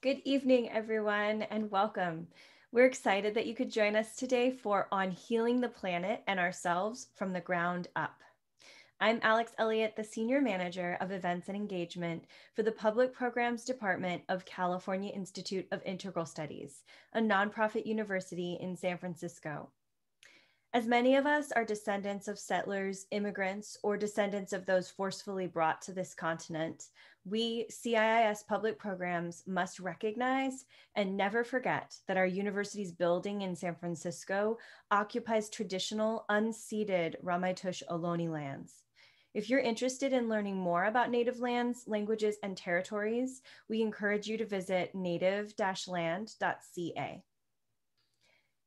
Good evening, everyone, and welcome. We're excited that you could join us today for On Healing the Planet and Ourselves from the Ground Up. I'm Alex Elliott, the Senior Manager of Events and Engagement for the Public Programs Department of California Institute of Integral Studies, a nonprofit university in San Francisco. As many of us are descendants of settlers, immigrants, or descendants of those forcefully brought to this continent, we CIIS public programs must recognize and never forget that our university's building in San Francisco occupies traditional unceded Ramaytush Ohlone lands. If you're interested in learning more about Native lands, languages, and territories, we encourage you to visit native-land.ca.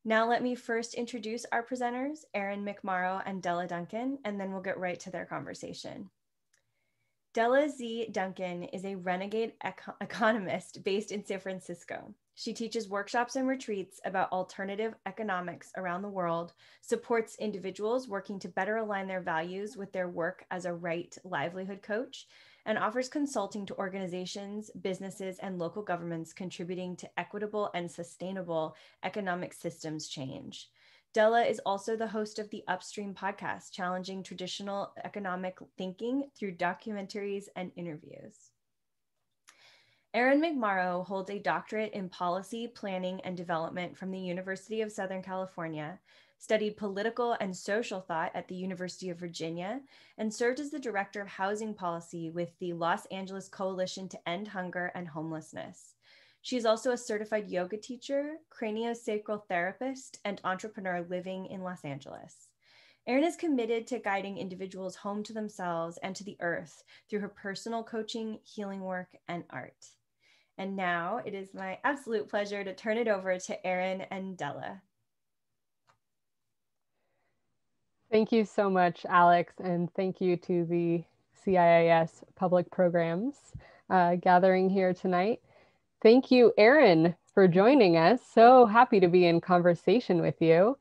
Now let me first introduce our presenters, Erin McMorrow and Della Duncan, and then we'll get right to their conversation. Della Z. Duncan is a renegade economist based in San Francisco. She teaches workshops and retreats about alternative economics around the world, supports individuals working to better align their values with their work as a right livelihood coach, and offers consulting to organizations, businesses, and local governments contributing to equitable and sustainable economic systems change. Della is also the host of the Upstream podcast, challenging traditional economic thinking through documentaries and interviews. Erin McMorrow holds a doctorate in policy, planning, and development from the University of Southern California, studied political and social thought at the University of Virginia, and served as the director of housing policy with the Los Angeles Coalition to End Hunger and Homelessness. She is also a certified yoga teacher, craniosacral therapist, and entrepreneur living in Los Angeles. Erin is committed to guiding individuals home to themselves and to the earth through her personal coaching, healing work, and art. And now it is my absolute pleasure to turn it over to Erin and Della. Thank you so much, Alex, and thank you to the CIIS Public Programs gathering here tonight. Thank you, Erin, for joining us. So happy to be in conversation with you.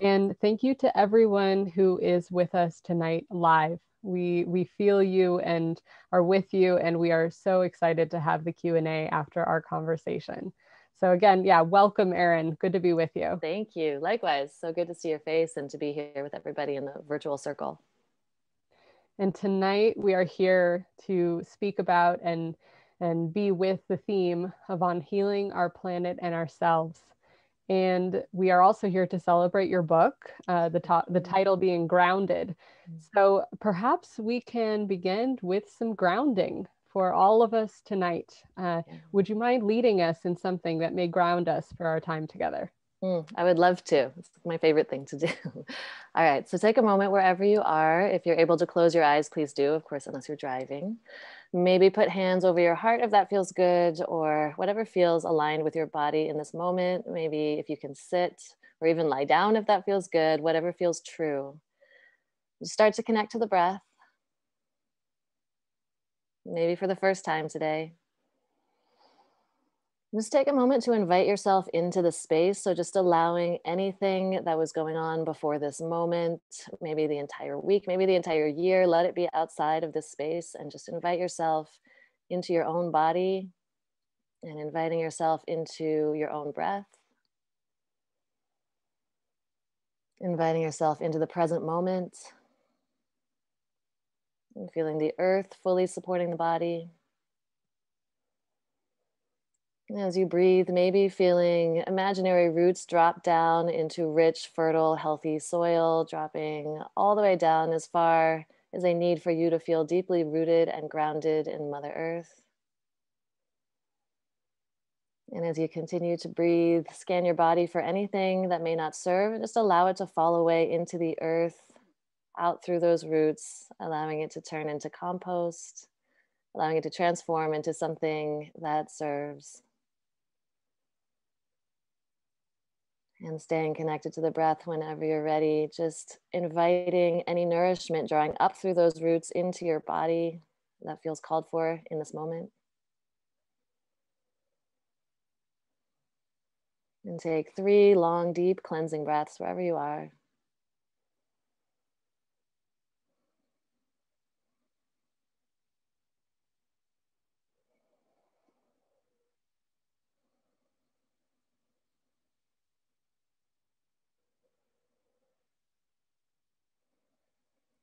And thank you to everyone who is with us tonight live. We feel you and are with you, and we are so excited to have the Q&A after our conversation. So again, yeah, welcome, Erin. Good to be with you. Thank you. Likewise. So good to see your face and to be here with everybody in the virtual circle. And tonight we are here to speak about and be with the theme of On Healing Our Planet and Ourselves. And we are also here to celebrate your book, the title being Grounded. So perhaps we can begin with some grounding for all of us tonight. Would you mind leading us in something that may ground us for our time together? I would love to. It's my favorite thing to do. All right, so take a moment wherever you are. If you're able to close your eyes, please do, of course, unless you're driving. Maybe put hands over your heart if that feels good, or whatever feels aligned with your body in this moment. Maybe if you can sit or even lie down if that feels good, whatever feels true. Just start to connect to the breath. Maybe for the first time today. Just take a moment to invite yourself into the space. So just allowing anything that was going on before this moment, maybe the entire week, maybe the entire year, let it be outside of this space, and just invite yourself into your own body and inviting yourself into your own breath. Inviting yourself into the present moment and feeling the earth fully supporting the body. As you breathe, maybe feeling imaginary roots drop down into rich, fertile, healthy soil, dropping all the way down as far as they need for you to feel deeply rooted and grounded in Mother Earth. And as you continue to breathe, scan your body for anything that may not serve, and just allow it to fall away into the earth, out through those roots, allowing it to turn into compost, allowing it to transform into something that serves. And staying connected to the breath whenever you're ready, just inviting any nourishment drawing up through those roots into your body that feels called for in this moment. And take 3 long, deep cleansing breaths wherever you are.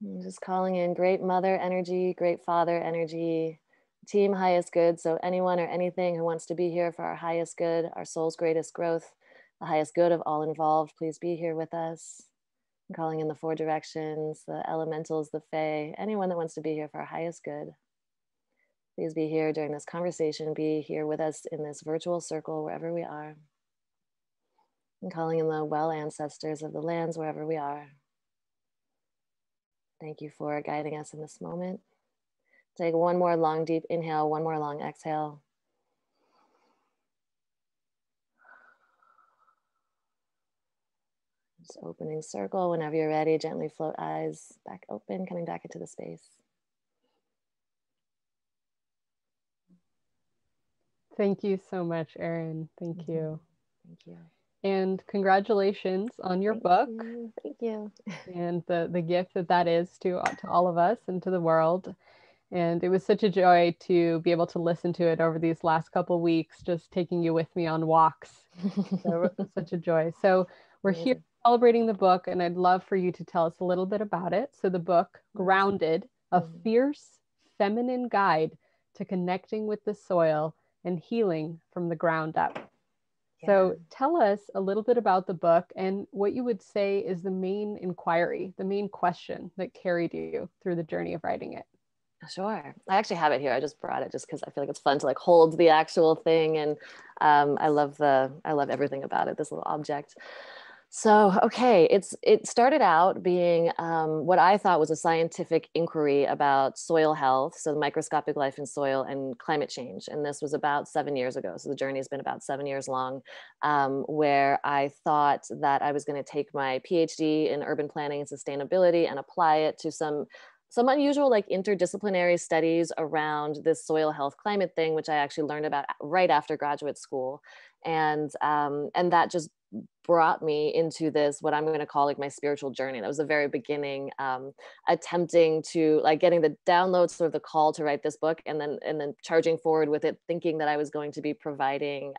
And just calling in great mother energy, great father energy, team highest good. So anyone or anything who wants to be here for our highest good, our soul's greatest growth, the highest good of all involved, please be here with us. I'm calling in the four directions, the elementals, the fae, anyone that wants to be here for our highest good. Please be here during this conversation, be here with us in this virtual circle, wherever we are. I'm calling in the well ancestors of the lands, wherever we are. Thank you for guiding us in this moment. Take one more long, deep inhale, one more long exhale. Just opening circle. Whenever you're ready, gently float eyes back open, coming back into the space. Thank you so much, Erin. Thank you. Thank you. And congratulations on your book. Thank you. And the gift that is to all of us and to the world. And it was such a joy to be able to listen to it over these last couple of weeks, just taking you with me on walks. So such a joy. So we're here celebrating the book, and I'd love for you to tell us a little bit about it. So the book, Grounded, a fierce feminine guide to connecting with the soil and healing from the ground up. Yeah. So tell us a little bit about the book and what you would say is the main inquiry, the main question that carried you through the journey of writing it. Sure. I actually have it here. I just brought it just because I feel like it's fun to like hold the actual thing. And I love everything about it, this little object. So, okay, it started out being what I thought was a scientific inquiry about soil health, so the microscopic life in soil and climate change. And this was about 7 years ago. So the journey has been about 7 years long, where I thought that I was going to take my PhD in urban planning and sustainability and apply it to some unusual like interdisciplinary studies around this soil health climate thing, which I actually learned about right after graduate school. And that just brought me into this, what I'm going to call like my spiritual journey. That was the very beginning, attempting to like getting the download, sort of the call to write this book, and then charging forward with it, thinking that I was going to be providing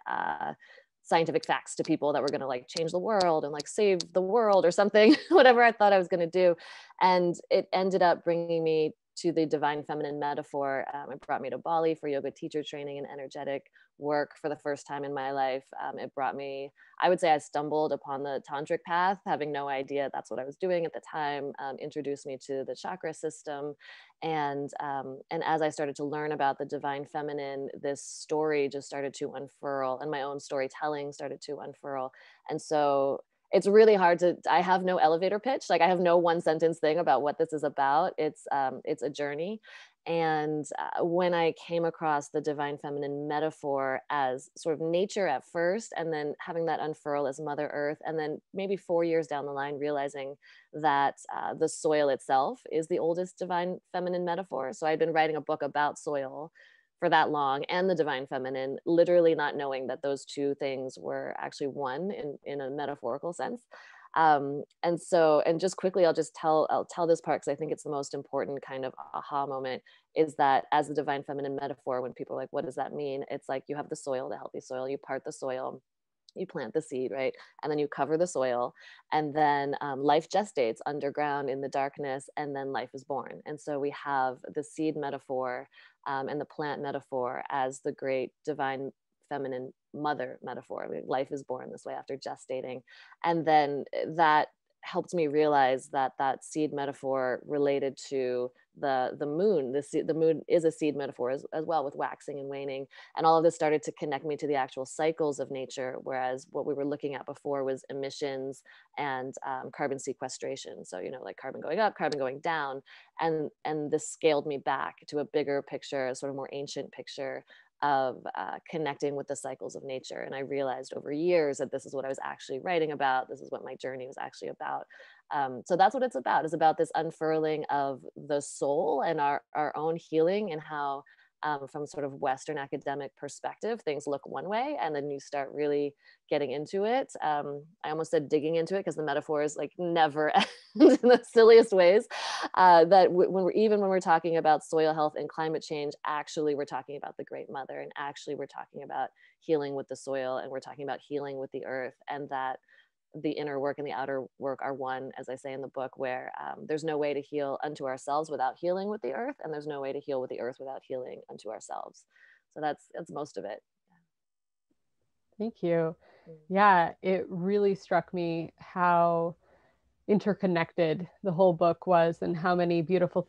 scientific facts to people that were going to like change the world and like save the world or something, whatever I thought I was going to do. And it ended up bringing me to the divine feminine metaphor. It brought me to Bali for yoga teacher training and energetic work for the first time in my life. It brought me, I would say I stumbled upon the tantric path, having no idea that's what I was doing at the time, introduced me to the chakra system. And as I started to learn about the divine feminine, this story just started to unfurl, and my own storytelling started to unfurl. And so it's really hard I have no elevator pitch. Like I have no one sentence thing about what this is about. It's a journey. And when I came across the divine feminine metaphor as sort of nature at first, and then having that unfurl as Mother Earth, and then maybe 4 years down the line, realizing that the soil itself is the oldest divine feminine metaphor. So I'd been writing a book about soil for that long, and the divine feminine, literally not knowing that those two things were actually one in a metaphorical sense. And just quickly, I'll tell this part because I think it's the most important kind of aha moment, is that as the divine feminine metaphor, when people are like, what does that mean? It's like you have the soil, the healthy soil, you part the soil, you plant the seed, right? And then you cover the soil, and then life gestates underground in the darkness, and then life is born. And so we have the seed metaphor and the plant metaphor as the great divine feminine mother metaphor. I mean, life is born this way after gestating. And then that helped me realize that seed metaphor related to the moon. The moon is a seed metaphor as well, with waxing and waning. And all of this started to connect me to the actual cycles of nature, whereas what we were looking at before was emissions and carbon sequestration. So, like carbon going up, carbon going down. And this scaled me back to a bigger picture, a sort of more ancient picture of connecting with the cycles of nature. And I realized over years that this is what I was actually writing about. This is what my journey was actually about. So that's what it's about. It's about this unfurling of the soul and our own healing, and how from sort of Western academic perspective, things look one way, and then you start really getting into it. I almost said digging into it, because the metaphors like never end in the silliest ways. That when we're talking about soil health and climate change, actually we're talking about the Great Mother, and actually we're talking about healing with the soil, and we're talking about healing with the earth, and that the inner work and the outer work are one, as I say in the book, where there's no way to heal unto ourselves without healing with the earth, and there's no way to heal with the earth without healing unto ourselves. So that's most of it. Thank you. Yeah, it really struck me how interconnected the whole book was and how many beautiful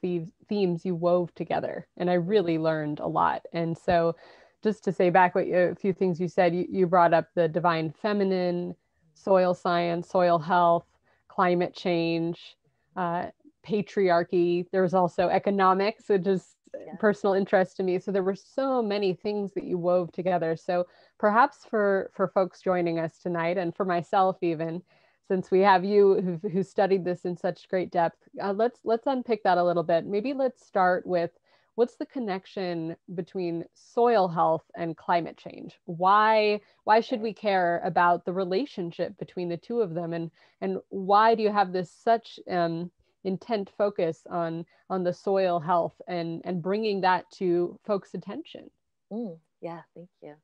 themes you wove together. And I really learned a lot. And so just to say back a few things you said, you brought up the divine feminine, soil science, soil health, climate change, patriarchy. There was also economics, which is personal interest to me. So there were so many things that you wove together. So perhaps for folks joining us tonight, and for myself even, since we have you who studied this in such great depth, let's unpick that a little bit. Maybe let's start with, what's the connection between soil health and climate change? Why should we care about the relationship between the two of them, and why do you have this such intent focus on the soil health and bringing that to folks' attention? Yeah, thank you.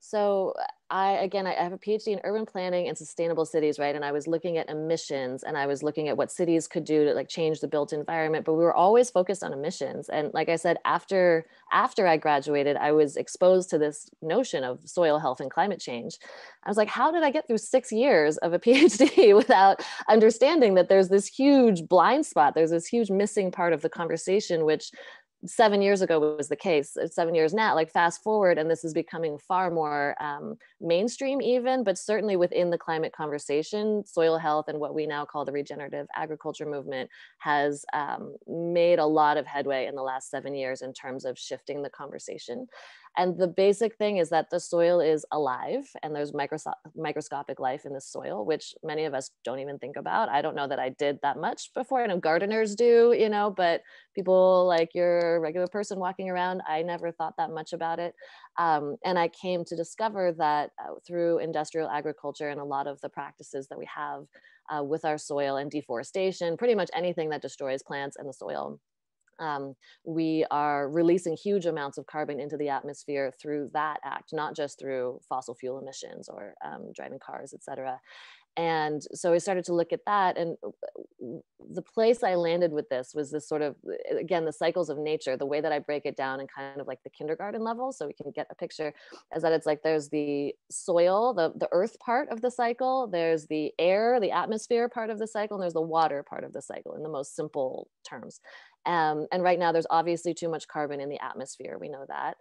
So I have a PhD in urban planning and sustainable cities, right? And I was looking at emissions, and I was looking at what cities could do to like change the built environment, but we were always focused on emissions. And like I said, after I graduated, I was exposed to this notion of soil health and climate change. I was like, how did I get through 6 years of a PhD without understanding that there's this huge blind spot? There's this huge missing part of the conversation, which 7 years ago was the case. 7 years now, like fast forward, and this is becoming far more mainstream even, but certainly within the climate conversation, soil health and what we now call the regenerative agriculture movement has made a lot of headway in the last 7 years in terms of shifting the conversation. And the basic thing is that the soil is alive, and there's microscopic life in the soil, which many of us don't even think about. I don't know that I did that much before. I know gardeners do, but people like your regular person walking around, I never thought that much about it. And I came to discover that through industrial agriculture and a lot of the practices that we have with our soil and deforestation, pretty much anything that destroys plants and the soil, we are releasing huge amounts of carbon into the atmosphere through that act, not just through fossil fuel emissions or driving cars, et cetera. And so I started to look at that, and the place I landed with this was this sort of, again, the cycles of nature. The way that I break it down in kind of like the kindergarten level, so we can get a picture, is that it's like there's the soil, the earth part of the cycle, there's the air, the atmosphere part of the cycle, and there's the water part of the cycle in the most simple terms. And right now there's obviously too much carbon in the atmosphere. We know that.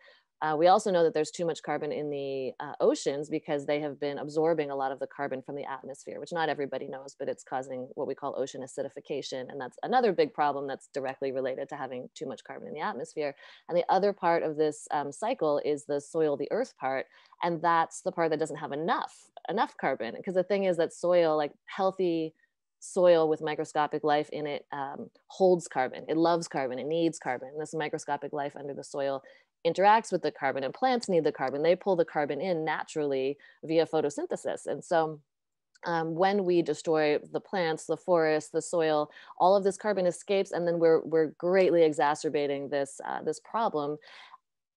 We also know that there's too much carbon in the oceans because they have been absorbing a lot of the carbon from the atmosphere, which not everybody knows, but it's causing what we call ocean acidification. And that's another big problem that's directly related to having too much carbon in the atmosphere. And the other part of this cycle is the soil, the earth part. And that's the part that doesn't have enough carbon. Because the thing is that soil, like healthy soil with microscopic life in it, holds carbon. It loves carbon. It needs carbon. And this microscopic life under the soil interacts with the carbon, and plants need the carbon. They pull the carbon in naturally via photosynthesis. And so when we destroy the plants, the forest, the soil, all of this carbon escapes, and then we're greatly exacerbating this problem.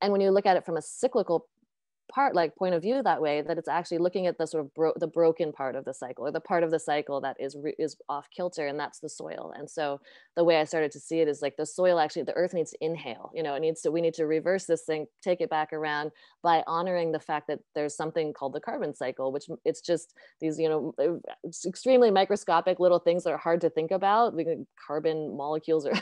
And when you look at it from a cyclical point of view that way, that it's actually looking at the sort of the broken part of the cycle, or the part of the cycle that is off kilter, and that's the soil. And so the way I started to see it is like the soil, actually the earth needs to inhale, we need to reverse this thing, take it back around by honoring the fact that there's something called the carbon cycle, which it's just these, it's extremely microscopic little things that are hard to think about. Carbon molecules are,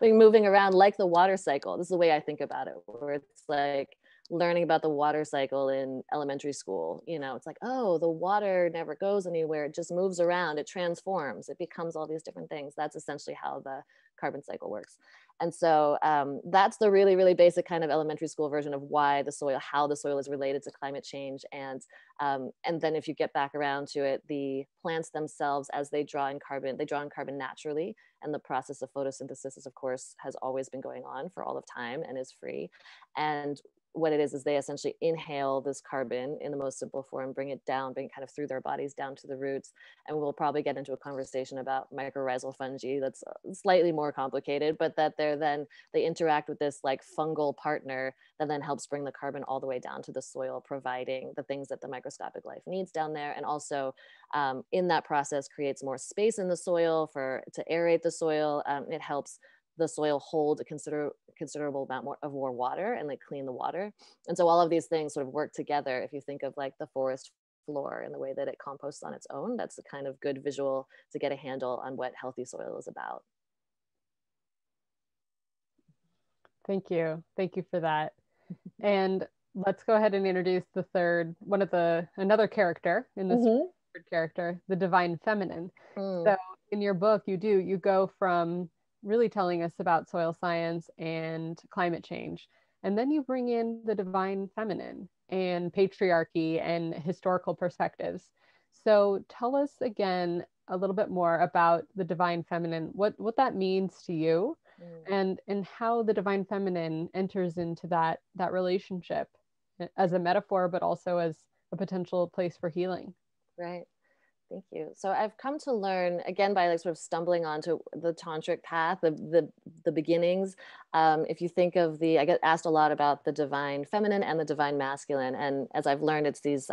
moving around like the water cycle. This is the way I think about it, where it's like learning about the water cycle in elementary school. It's like, oh, the water never goes anywhere. It just moves around. It transforms. It becomes all these different things. That's essentially how the carbon cycle works. And so that's the really, really basic kind of elementary school version of how the soil is related to climate change. And then if you get back around to it, the plants themselves, as they draw in carbon naturally. And the process of photosynthesis, of course, has always been going on for all of time and is free. And what it is they essentially inhale this carbon in the most simple form, bring it down, bring it kind of through their bodies down to the roots. And we'll probably get into a conversation about mycorrhizal fungi that's slightly more complicated, but that they interact with this like fungal partner that then helps bring the carbon all the way down to the soil, providing the things that the microscopic life needs down there. And also in that process creates more space in the soil to aerate the soil. It helps the soil hold a considerable amount more water and like clean the water. And so all of these things sort of work together. If you think of like the forest floor and the way that it composts on its own, that's a kind of good visual to get a handle on what healthy soil is about. Thank you. Thank you for that. And let's go ahead and introduce another character in this third character, the divine feminine. So in your book, you go from really telling us about soil science and climate change, and then you bring in the divine feminine and patriarchy and historical perspectives. So tell us again a little bit more about the divine feminine, what that means to you, and how the divine feminine enters into that relationship as a metaphor, but also as a potential place for healing. Right. Thank you. So I've come to learn, again, by like sort of stumbling onto the tantric path, the beginnings. If you think of I get asked a lot about the divine feminine and the divine masculine. And as I've learned, it's these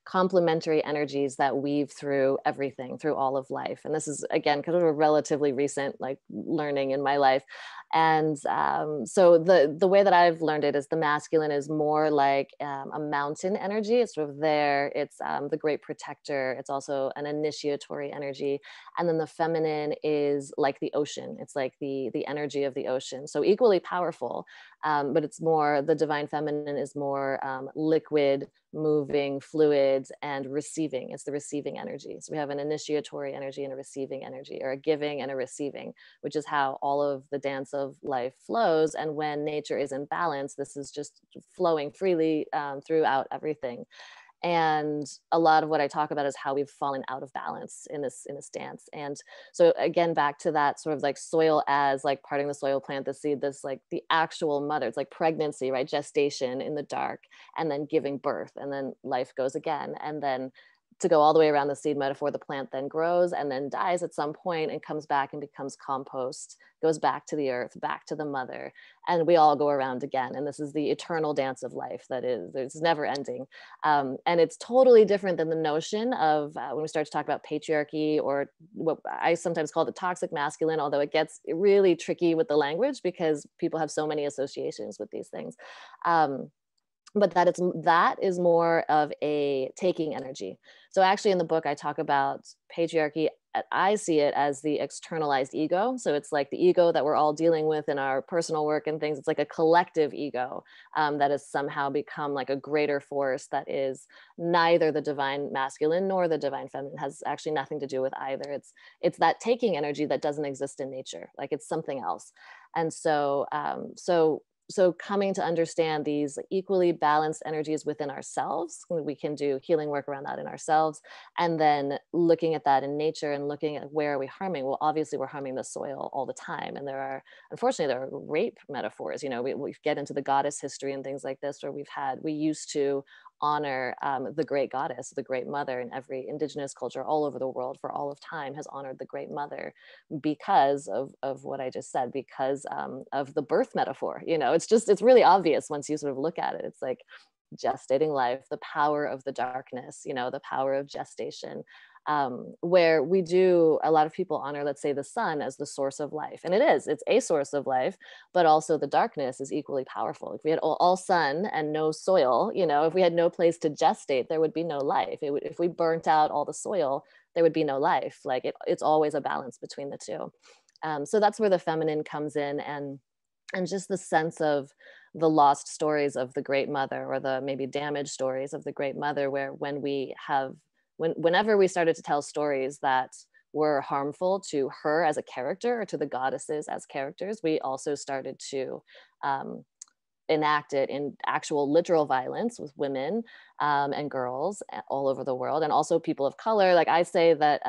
complementary energies that weave through everything, through all of life. And this is, again, kind of a relatively recent like learning in my life. And so the way that I've learned it is the masculine is more like a mountain energy. It's sort of there. It's the great protector. It's also an initiatory energy. And then the feminine is like the ocean. It's like the energy of the ocean. So equally powerful, but it's more, the divine feminine is more liquid, moving, fluids, and receiving. It's the receiving energy. So we have an initiatory energy and a receiving energy, or a giving and a receiving, which is how all of the dance of life flows. And when nature is in balance, this is just flowing freely throughout everything. And a lot of what I talk about is how we've fallen out of balance in this dance. And so again, back to that sort of like soil as like parting the soil, plant the seed, this like the actual mother, it's like pregnancy, right? Gestation in the dark, and then giving birth, and then life goes again. And then to go all the way around the seed metaphor, the plant then grows and then dies at some point and comes back and becomes compost, goes back to the earth, back to the mother, and we all go around again. And this is the eternal dance of life that it's never ending. And it's totally different than the notion of when we start to talk about patriarchy, or what I sometimes call the toxic masculine, although it gets really tricky with the language because people have so many associations with these things. But that is more of a taking energy. So actually in the book, I talk about patriarchy. I see it as the externalized ego. So it's like the ego that we're all dealing with in our personal work and things. It's like a collective ego that has somehow become like a greater force that is neither the divine masculine nor the divine feminine, has actually nothing to do with either. It's that taking energy that doesn't exist in nature. Like it's something else. And so coming to understand these equally balanced energies within ourselves, we can do healing work around that in ourselves, and then looking at that in nature and looking at where are we harming. Well, obviously we're harming the soil all the time. And unfortunately, there are rape metaphors. You know, we get into the goddess history and things like this, where we used to honor the great goddess, the great mother, and every indigenous culture all over the world for all of time has honored the great mother because of what I just said, because of the birth metaphor. You know, it's really obvious once you sort of look at it. It's like gestating life, the power of the darkness, you know, the power of gestation. Where a lot of people honor, let's say, the sun as the source of life. And it's a source of life, but also the darkness is equally powerful. If we had all sun and no soil, you know, if we had no place to gestate, there would be no life. If we burnt out all the soil, there would be no life. Like it's always a balance between the two. So that's where the feminine comes in, and just the sense of the lost stories of the great mother, or the maybe damaged stories of the great mother, where whenever we started to tell stories that were harmful to her as a character, or to the goddesses as characters, we also started to enact it in actual literal violence with women and girls all over the world, and also people of color. Like I say that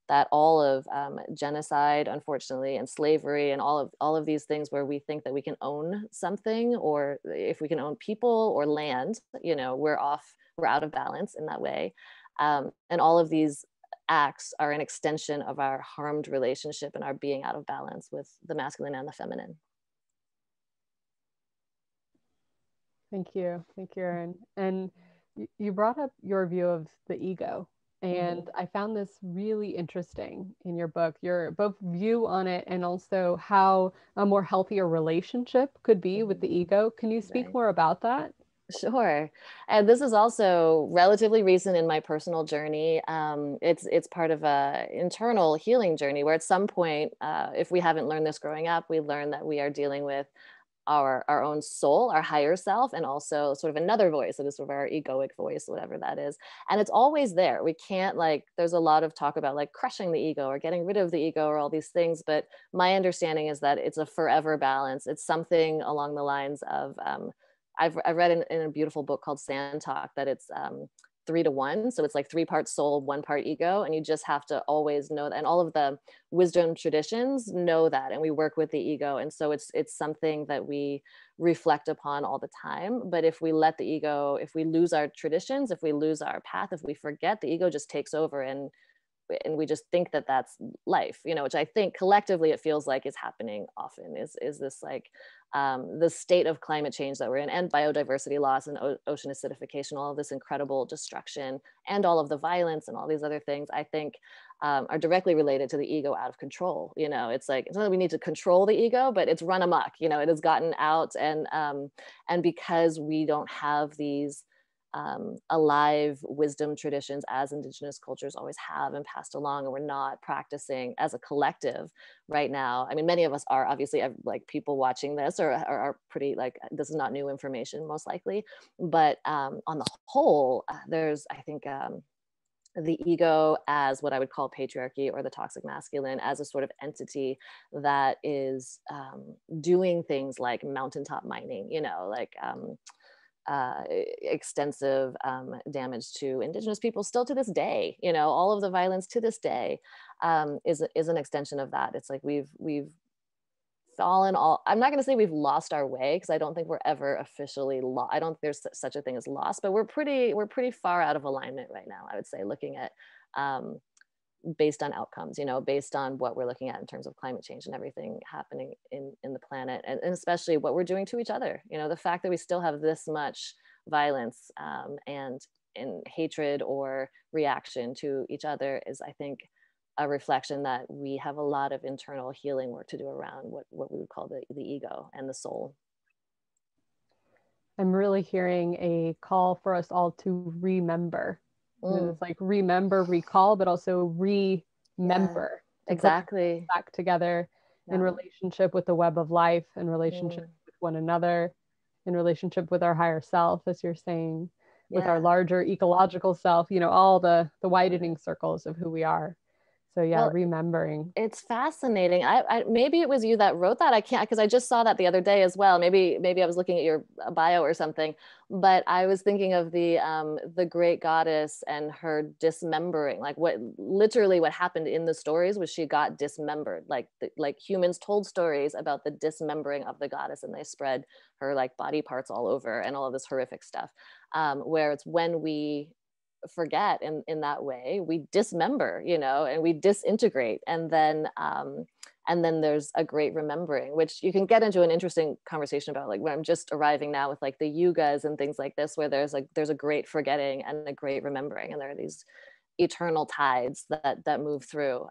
that all of genocide, unfortunately, and slavery, and all of these things where we think that we can own something, or if we can own people or land, we're out of balance in that way. And all of these acts are an extension of our harmed relationship and our being out of balance with the masculine and the feminine. Thank you, Erin. And you brought up your view of the ego. And I found this really interesting in your book, your both view on it and also how a more healthier relationship could be with the ego. Can you speak more about that? Sure. And this is also relatively recent in my personal journey. It's part of a internal healing journey where at some point, if we haven't learned this growing up, we learn that we are dealing with our own soul, our higher self, and also sort of another voice that is sort of our egoic voice, whatever that is. And it's always there. We can't there's a lot of talk about like crushing the ego or getting rid of the ego or all these things. But my understanding is that it's a forever balance. It's something along the lines of, I've read in a beautiful book called Sand Talk that it's 3 to 1. So it's like 3 parts soul, 1 part ego. And you just have to always know that. And all of the wisdom traditions know that. And we work with the ego. And so it's something that we reflect upon all the time. But if we let the ego, if we lose our traditions, if we lose our path, if we forget, the ego just takes over and we just think that that's life, which I think collectively it feels like is happening often is this like the state of climate change that we're in, and biodiversity loss and ocean acidification, all of this incredible destruction and all of the violence and all these other things, I think are directly related to the ego out of control. It's like, it's not that we need to control the ego, but it's run amok, it has gotten out. And because we don't have these alive wisdom traditions as Indigenous cultures always have and passed along, and we're not practicing as a collective right now. I mean, many of us are obviously, like people watching this are pretty like, this is not new information most likely, but on the whole, there's, I think, the ego as what I would call patriarchy or the toxic masculine as a sort of entity that is doing things like mountaintop mining, extensive damage to Indigenous people still to this day. All of the violence to this day is an extension of that. It's like we've fallen all. I'm not going to say we've lost our way, because I don't think we're ever officially lost. I don't think there's such a thing as lost, but we're pretty far out of alignment right now, I would say, looking at based on outcomes, based on what we're looking at in terms of climate change and everything happening in the planet, and especially what we're doing to each other. The fact that we still have this much violence and hatred or reaction to each other is, I think, a reflection that we have a lot of internal healing work to do around what we would call the ego and the soul. I'm really hearing a call for us all to remember. It's like remember, recall, but also remember. Yeah, exactly. Back together in relationship with the web of life, in relationship with one another, in relationship with our higher self, as you're saying, with our larger ecological self, all the widening circles of who we are. So remembering. It's fascinating. I maybe it was you that wrote that. I can't, because I just saw that the other day as well. Maybe I was looking at your bio or something, but I was thinking of the great goddess and her dismembering. Like what happened in the stories was she got dismembered. Like humans told stories about the dismembering of the goddess, and they spread her like body parts all over and all of this horrific stuff. Where it's when we forget in that way, we dismember, and we disintegrate, and then there's a great remembering, which you can get into an interesting conversation about, like when I'm just arriving now with like the yugas and things like this, where there's a great forgetting and a great remembering, and there are these eternal tides that move through,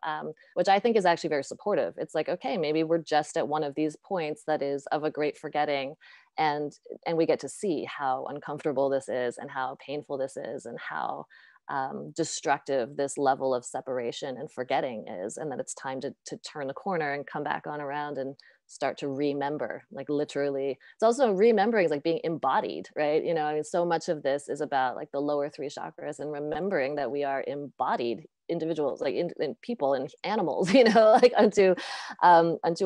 which I think is actually very supportive. It's like, okay, maybe we're just at one of these points that is of a great forgetting, and we get to see how uncomfortable this is and how painful this is and how destructive this level of separation and forgetting is, and that it's time to turn the corner and come back on around and start to remember. Like literally, it's also remembering is like being embodied, right? I mean, so much of this is about like the lower 3 chakras and remembering that we are embodied individuals, like in people and animals, like unto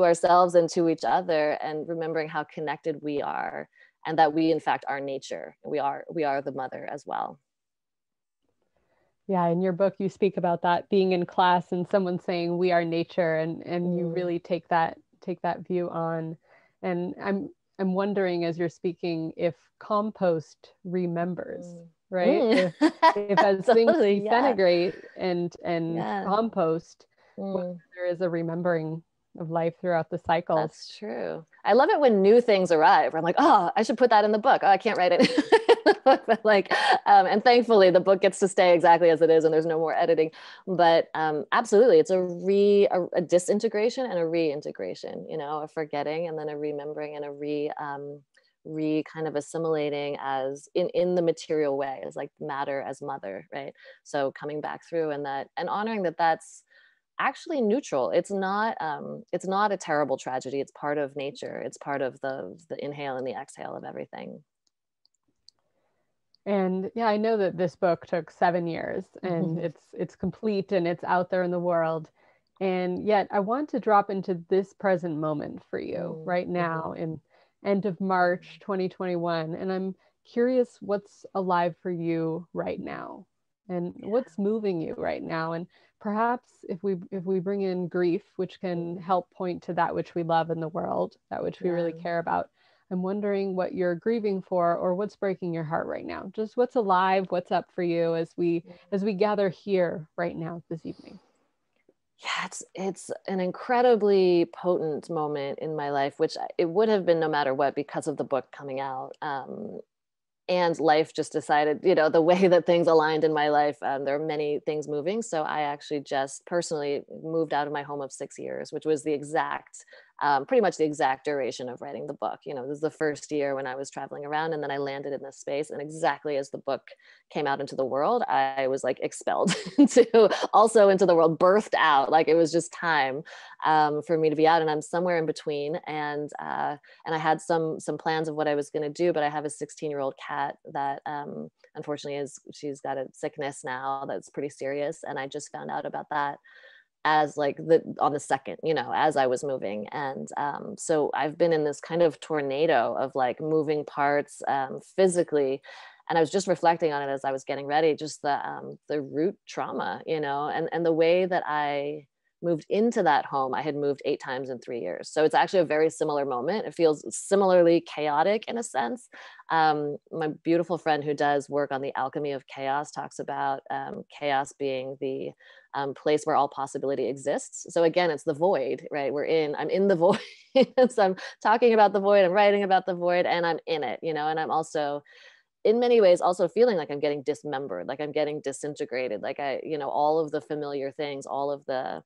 ourselves and to each other, and remembering how connected we are, and that we in fact are nature. We are the mother as well. Yeah, in your book, you speak about that being in class and someone saying we are nature, and you really take that view on. And I'm wondering as you're speaking if compost remembers, right? If as things Totally, disintegrate and yeah. compost, whether there is a remembering of life throughout the cycles. That's true. I love it when new things arrive. I'm like, oh, I should put that in the book. Oh, I can't write it. But like, and thankfully the book gets to stay exactly as it is and there's no more editing. But absolutely, it's a disintegration and a reintegration, you know, a forgetting and then a remembering and a re kind of assimilating as in the material way, as like matter as mother, right? So coming back through and honoring that that's actually neutral. It's not a terrible tragedy. It's part of nature. It's part of the inhale and the exhale of everything. And yeah, I know that this book took 7 years and it's complete and it's out there in the world. And yet I want to drop into this present moment for you right now in end of March 2021. And I'm curious what's alive for you right now and what's moving you right now. And perhaps if we bring in grief, which can help point to that which we love in the world, that which we really care about, I'm wondering what you're grieving for or what's breaking your heart right now. Just what's alive, what's up for you as we gather here right now this evening. Yeah, it's an incredibly potent moment in my life, which it would have been no matter what because of the book coming out. And life just decided, you know, the way that things aligned in my life, there are many things moving. So I actually just personally moved out of my home of 6 years, which was the exact, pretty much the exact duration of writing the book. You know, this is the first year when I was traveling around and then I landed in this space. And exactly as the book came out into the world, I was like expelled into the world, birthed out. Like it was just time for me to be out, and I'm somewhere in between. And I had some plans of what I was going to do, but I have a 16-year-old cat that unfortunately she's got a sickness now that's pretty serious, and I just found out about that as like on the second, you know, as I was moving. And so I've been in this kind of tornado of like moving parts physically. And I was just reflecting on it as I was getting ready, just the root trauma, you know, and the way that I moved into that home. I had moved 8 times in 3 years. So it's actually a very similar moment. It feels similarly chaotic in a sense. My beautiful friend who does work on the alchemy of chaos talks about chaos being the place where all possibility exists. So again, it's the void, right? I'm in the void. So I'm talking about the void, I'm writing about the void, and I'm in it, you know, and I'm also in many ways also feeling like I'm getting dismembered, like I'm getting disintegrated, like all of the familiar things, all of the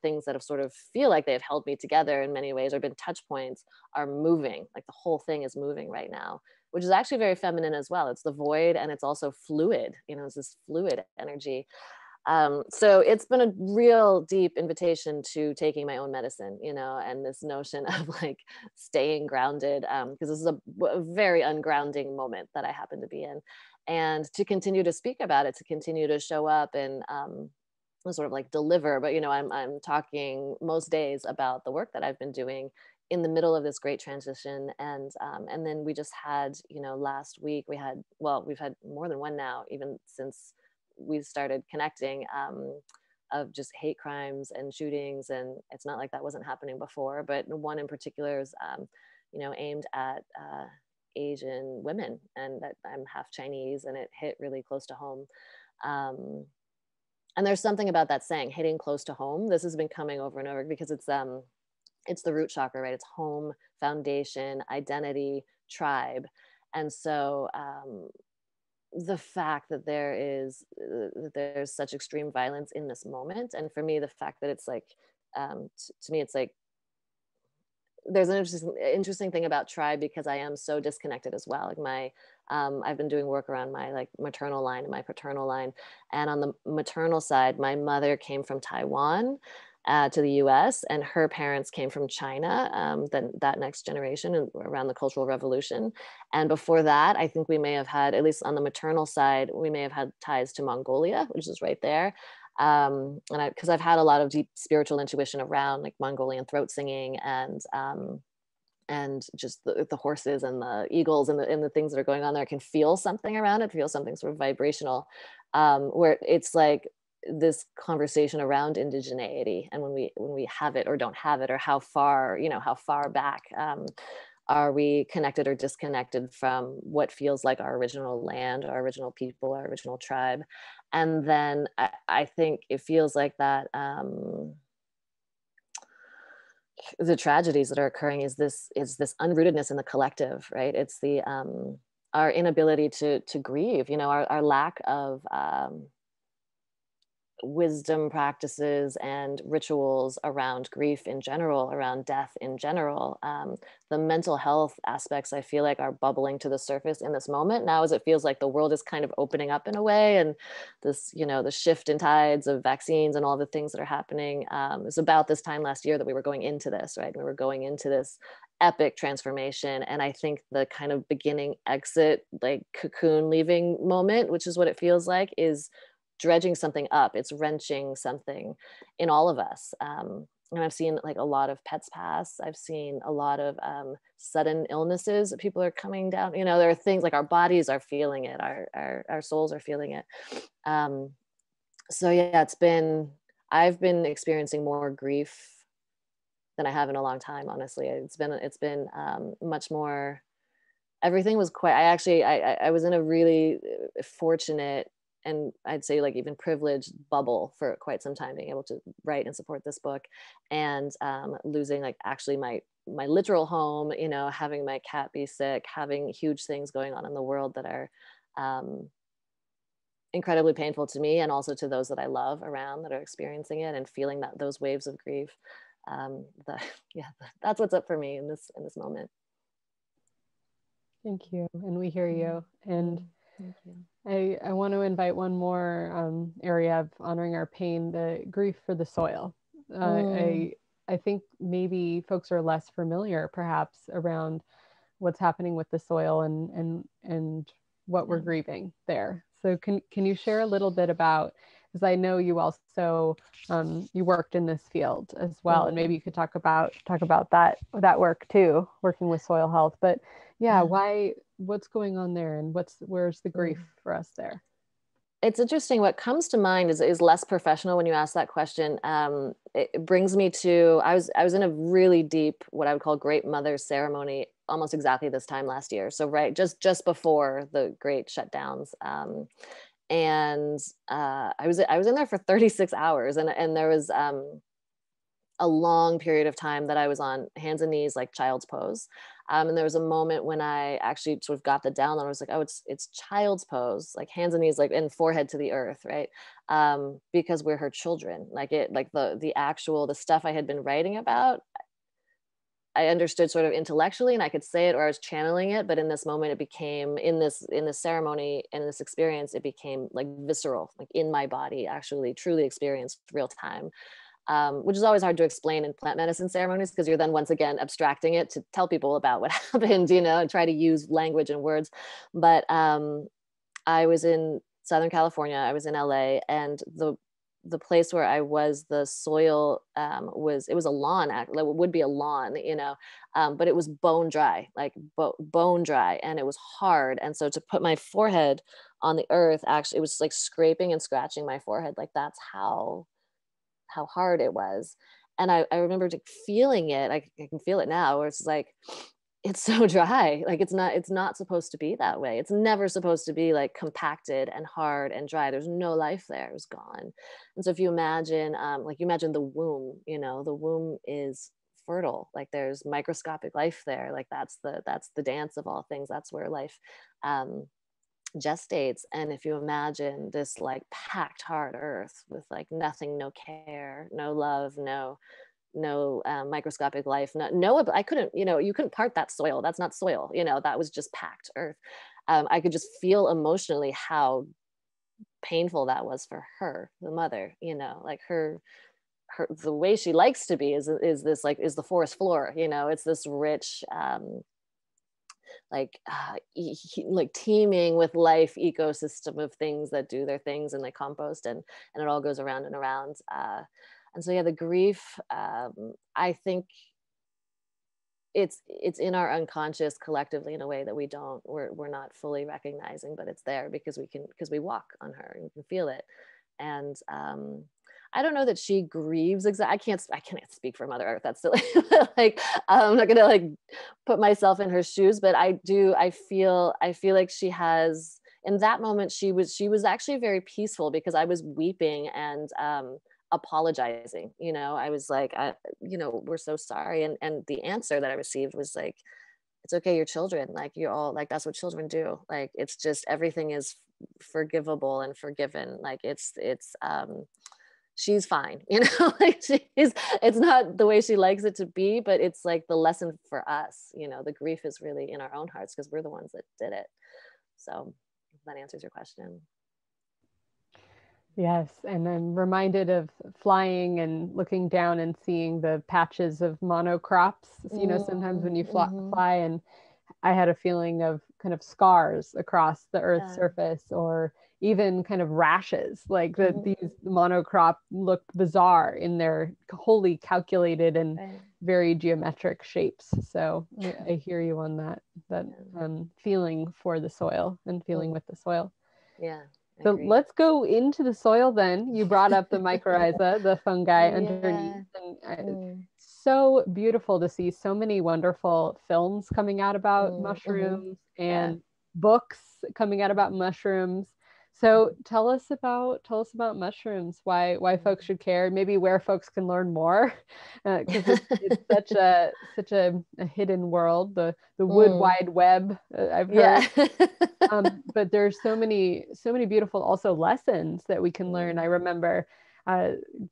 things that have sort of feel like they've held me together in many ways or been touch points are moving. Like the whole thing is moving right now, which is actually very feminine as well. It's the void and it's also fluid, you know, it's this fluid energy. So it's been a real deep invitation to taking my own medicine, you know, and this notion of like staying grounded, because this is a very ungrounding moment that I happen to be in, and to continue to speak about it, to continue to show up and sort of like deliver. But, you know, I'm talking most days about the work that I've been doing in the middle of this great transition. And then we just had, you know, last week we've had more than one now, even since we started connecting, of just hate crimes and shootings. And it's not like that wasn't happening before, but one in particular is, you know, aimed at Asian women, and that I'm half Chinese, and it hit really close to home. And there's something about that saying, hitting close to home. This has been coming over and over because it's the root chakra, right? It's home, foundation, identity, tribe. And so the fact that there's such extreme violence in this moment, and for me, the fact that it's like, to me, it's like, there's an interesting thing about tribe because I am so disconnected as well. Like I've been doing work around my like maternal line and my paternal line. And on the maternal side, my mother came from Taiwan to the US, and her parents came from China, then that next generation around the Cultural Revolution. And before that, I think we may have had, at least on the maternal side, we may have had ties to Mongolia, which is right there. And because I've had a lot of deep spiritual intuition around like Mongolian throat singing and and just the horses and the eagles and the things that are going on there. I can feel something around it, feel something sort of vibrational, where it's like this conversation around indigeneity, and when we have it or don't have it, or how far, how far back are we connected or disconnected from what feels like our original land, our original people, our original tribe. And then I think it feels like that the tragedies that are occurring is this unrootedness in the collective, right? It's the our inability to grieve, our lack of wisdom practices and rituals around grief in general, around death in general. The mental health aspects, I feel like, are bubbling to the surface in this moment now, as it feels like the world is kind of opening up in a way, and this, the shift in tides of vaccines and all the things that are happening. It's about this time last year that we were going into this, right? We were going into this epic transformation, and I think the kind of beginning exit, like cocoon leaving moment, which is what it feels like, is dredging something up. It's wrenching something in all of us. And I've seen like a lot of pets pass. I've seen a lot of sudden illnesses that people are coming down. There are things like our bodies are feeling it, our souls are feeling it. So yeah, I've been experiencing more grief than I have in a long time, honestly. It's been much more. Everything was quite. I was in a really fortunate, and I'd say like even privileged bubble for quite some time, being able to write and support this book, and losing like actually my literal home, having my cat be sick, having huge things going on in the world that are incredibly painful to me, and also to those that I love around that are experiencing it and feeling those waves of grief. That's what's up for me in this moment. Thank you. And we hear you. And thank you. I want to invite one more area of honoring our pain, the grief for the soil. I think maybe folks are less familiar perhaps around what's happening with the soil and what we're grieving there. So can you share a little bit about, because I know you also you worked in this field as well, and maybe you could talk about that work too, working with soil health. But what's going on there, and where's the grief for us there? It's interesting. What comes to mind is less professional when you ask that question. It brings me to, I was in a really deep, what I would call great mother ceremony almost exactly this time last year. So right, just before the great shutdowns. And I was in there for 36 hours, and there was a long period of time that I was on hands and knees, like child's pose. And there was a moment when I actually sort of got the download. I was like, oh, it's child's pose, like hands and knees, like, and forehead to the earth, right? Because we're her children. Like the stuff I had been writing about, I understood sort of intellectually, and I could say it, or I was channeling it. But in this moment, it became, in this ceremony and in this experience, it became like visceral, like in my body, actually truly experienced real time. Which is always hard to explain in plant medicine ceremonies, because you're then once again abstracting it to tell people about what happened, and try to use language and words. But I was in Southern California, I was in LA, and the place where I was, the soil it was a lawn, it would be a lawn, but it was bone dry, like bone dry, and it was hard. And so to put my forehead on the earth, actually, it was like scraping and scratching my forehead. Like that's how hard it was. And I remember feeling it. I can feel it now, where it's like, it's so dry. Like it's not supposed to be that way. It's never supposed to be like compacted and hard and dry. There's no life there. It was gone. And so if you imagine, imagine the womb, the womb is fertile. Like there's microscopic life there. Like that's the dance of all things. That's where life gestates. And if you imagine this like packed hard earth with like nothing, no care, no love, no microscopic life, I couldn't, you couldn't part that soil. That's not soil, that was just packed earth. I could just feel emotionally how painful that was for her, the mother, like her the way she likes to be is this like, is the forest floor, it's this rich like teeming with life ecosystem of things that do their things, and they compost, and it all goes around and around. And so the grief, I think it's in our unconscious collectively in a way that we're not fully recognizing, but it's there because we walk on her and we can feel it. And I don't know that she grieves I can't speak for Mother Earth, that's silly. Like I'm not gonna like put myself in her shoes, but I feel like she has, in that moment, she was actually very peaceful, because I was weeping and apologizing. I was like, we're so sorry. And the answer that I received was like, it's okay, you're children. Like, you're all like, that's what children do. Like, it's just, everything is forgivable and forgiven. Like, she's fine, like it's not the way she likes it to be, but it's like the lesson for us, the grief is really in our own hearts because we're the ones that did it. So if that answers your question. Yes, and I'm reminded of flying and looking down and seeing the patches of monocrops, sometimes when you fly, and I had a feeling of kind of scars across the Earth's surface, or even kind of rashes, like that these monocrop looked bizarre in their wholly calculated and very geometric shapes. So I hear you on that feeling for the soil and feeling with the soil. Yeah. So let's go into the soil then. You brought up the mycorrhiza, the fungi underneath. And so beautiful to see so many wonderful films coming out about mushrooms and books coming out about mushrooms. So tell us about mushrooms, why folks should care, maybe where folks can learn more, because it's such a hidden world, the wood wide web, I've heard. But there's so many beautiful also lessons that we can learn. I remember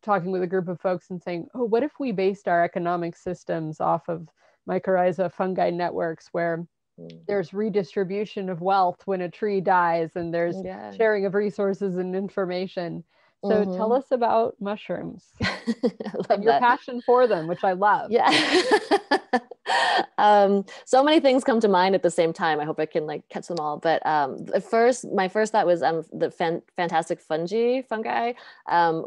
talking with a group of folks and saying, oh, what if we based our economic systems off of mycorrhiza fungi networks, where there's redistribution of wealth when a tree dies, and there's sharing of resources and information. So tell us about mushrooms and your passion for them, which I love. Yeah. So many things come to mind at the same time. I hope I can like catch them all. But my first thought was the Fantastic Fungi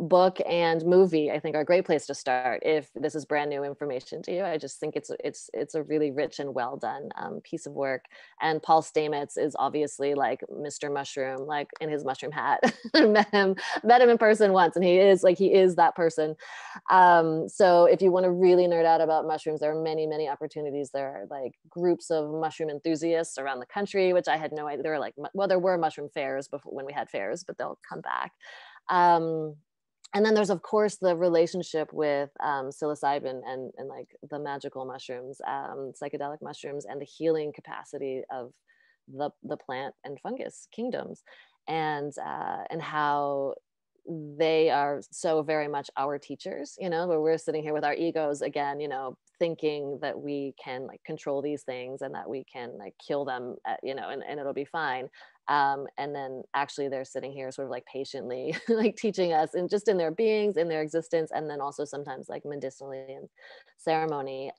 book and movie, I think, are a great place to start if this is brand new information to you. I just think it's a really rich and well done piece of work. And Paul Stamets is obviously like Mr. Mushroom, like in his mushroom hat. met him in person once, and he is that person. So if you want to really nerd out about mushrooms, there are many opportunities. There are like groups of mushroom enthusiasts around the country, which I had no idea. There were mushroom fairs before, when we had fairs, but they'll come back. And then there's, of course, the relationship with psilocybin and like the magical mushrooms, psychedelic mushrooms, and the healing capacity of the plant and fungus kingdoms, and how they are so very much our teachers, where we're sitting here with our egos again, thinking that we can like control these things and that we can like kill them, and it'll be fine. And then actually they're sitting here sort of like patiently like teaching us, and just in their beings, in their existence, and then also sometimes like medicinally and ceremony.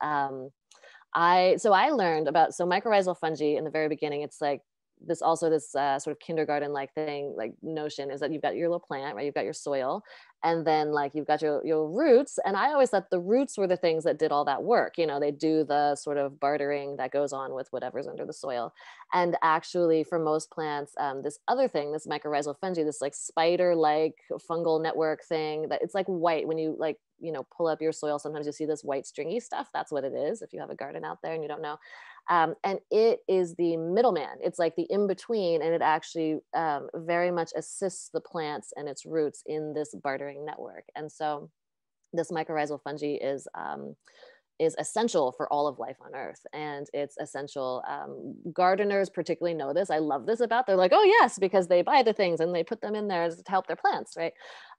I learned about mycorrhizal fungi in the very beginning. It's like this sort of kindergarten like thing, like notion is that you've got your little plant, right? You've got your soil, and then like you've got your roots. And I always thought the roots were the things that did all that work. They do the sort of bartering that goes on with whatever's under the soil. And actually for most plants, this other thing, this mycorrhizal fungi, this like spider-like fungal network thing, that it's like white. When you like, pull up your soil, sometimes you see this white stringy stuff. That's what it is, if you have a garden out there and you don't know. And it is the middleman. It's like the in-between, and it actually very much assists the plants and its roots in this bartering network. And so this mycorrhizal fungi is essential for all of life on Earth. And it's essential. Gardeners particularly know this. I love this about, they're like, oh yes, because they buy the things and they put them in there to help their plants, right?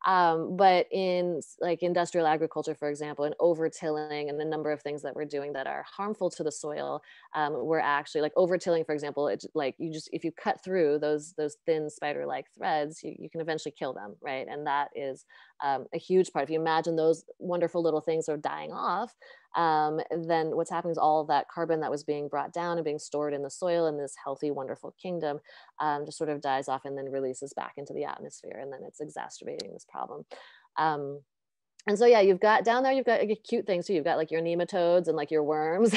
But in like industrial agriculture, for example, and over-tilling and the number of things that we're doing that are harmful to the soil, we're actually like over-tilling, for example, it's like if you cut through those thin spider-like threads, you can eventually kill them, right? And that is a huge part. If you imagine those wonderful little things are dying off, then what's happening is all of that carbon that was being brought down and being stored in the soil in this healthy, wonderful kingdom just sort of dies off and then releases back into the atmosphere, and then it's exacerbating this problem. And so yeah, you've got down there, you've got like cute things too. You've got like your nematodes and like your worms,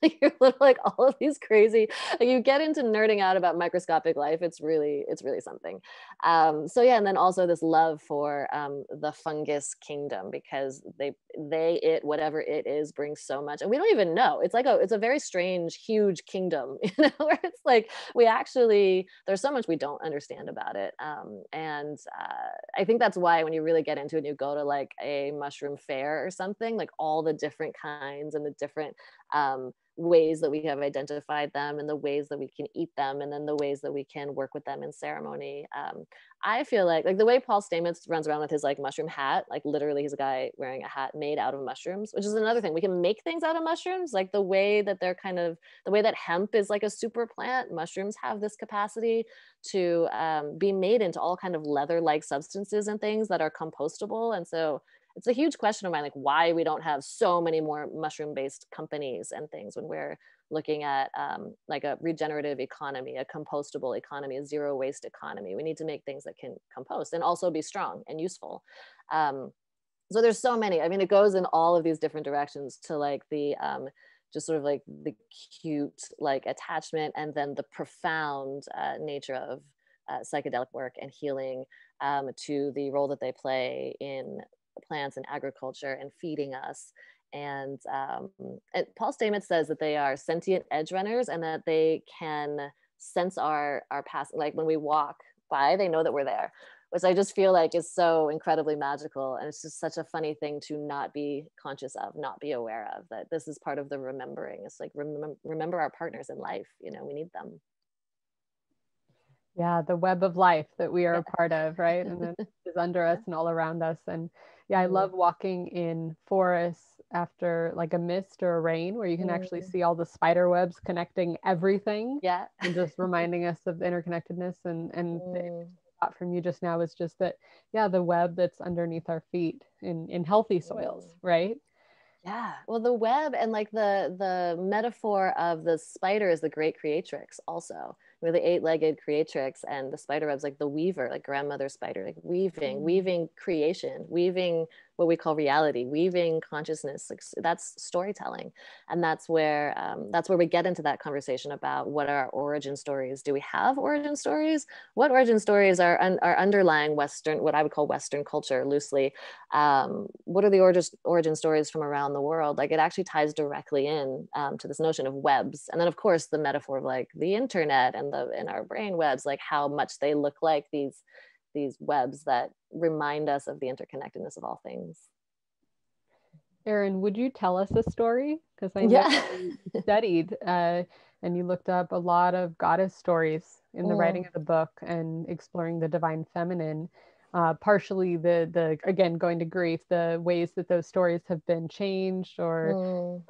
You're like all of these crazy, like you get into nerding out about microscopic life. It's really something. So yeah, and then also this love for the fungus kingdom, because it, whatever it is, brings so much, and we don't even know. It's a very strange, huge kingdom, where it's like there's so much we don't understand about it. And I think that's why when you really get into it, you go to like a mushroom fair or something, like all the different kinds and the different ways that we have identified them, and the ways that we can eat them, and then the ways that we can work with them in ceremony. I feel like the way Paul Stamets runs around with his like mushroom hat, like literally he's a guy wearing a hat made out of mushrooms, which is another thing. We can make things out of mushrooms, like the way that hemp is like a super plant. Mushrooms have this capacity to be made into all kind of leather-like substances and things that are compostable. And so it's a huge question of mine, like why we don't have so many more mushroom-based companies and things when we're looking at like a regenerative economy, a compostable economy, a zero waste economy. We need to make things that can compost and also be strong and useful. So there's so many. I mean, it goes in all of these different directions to like the just sort of like the cute like attachment, and then the profound nature of psychedelic work and healing, to the role that they play in plants and agriculture and feeding us. And Paul Stamets says that they are sentient edge runners, and that they can sense our past. Like when we walk by, they know that we're there, which I just feel like is so incredibly magical. And it's just such a funny thing to not be conscious of, not be aware of, that this is part of the remembering. It's like remember our partners in life. We need them. Yeah, the web of life that we are a part of, right? And then is under us and all around us. And yeah, I love walking in forests after like a mist or a rain, where you can actually see all the spider webs connecting everything. Yeah. And just reminding us of the interconnectedness. And the thought from you just now is just that, yeah, the web that's underneath our feet in healthy soils, right? Yeah. Well, the web, and like the metaphor of the spider is the great creatrix also. We're the 8-legged creatrix, and the spider web's like the weaver, like grandmother spider, like weaving creation, weaving what we call reality, weaving consciousness. Like, that's storytelling. And that's where we get into that conversation about what are our origin stories. Do we have origin stories? What origin stories are underlying Western, what I would call Western culture loosely? What are the origin stories from around the world? Like, it actually ties directly in to this notion of webs. And then of course the metaphor of like the internet and our brain webs, like how much they look like these webs that remind us of the interconnectedness of all things. Erin, would you tell us a story? Because I know you studied and you looked up a lot of goddess stories in the writing of the book and exploring the divine feminine. Partially the again, going to grief, the ways that those stories have been changed or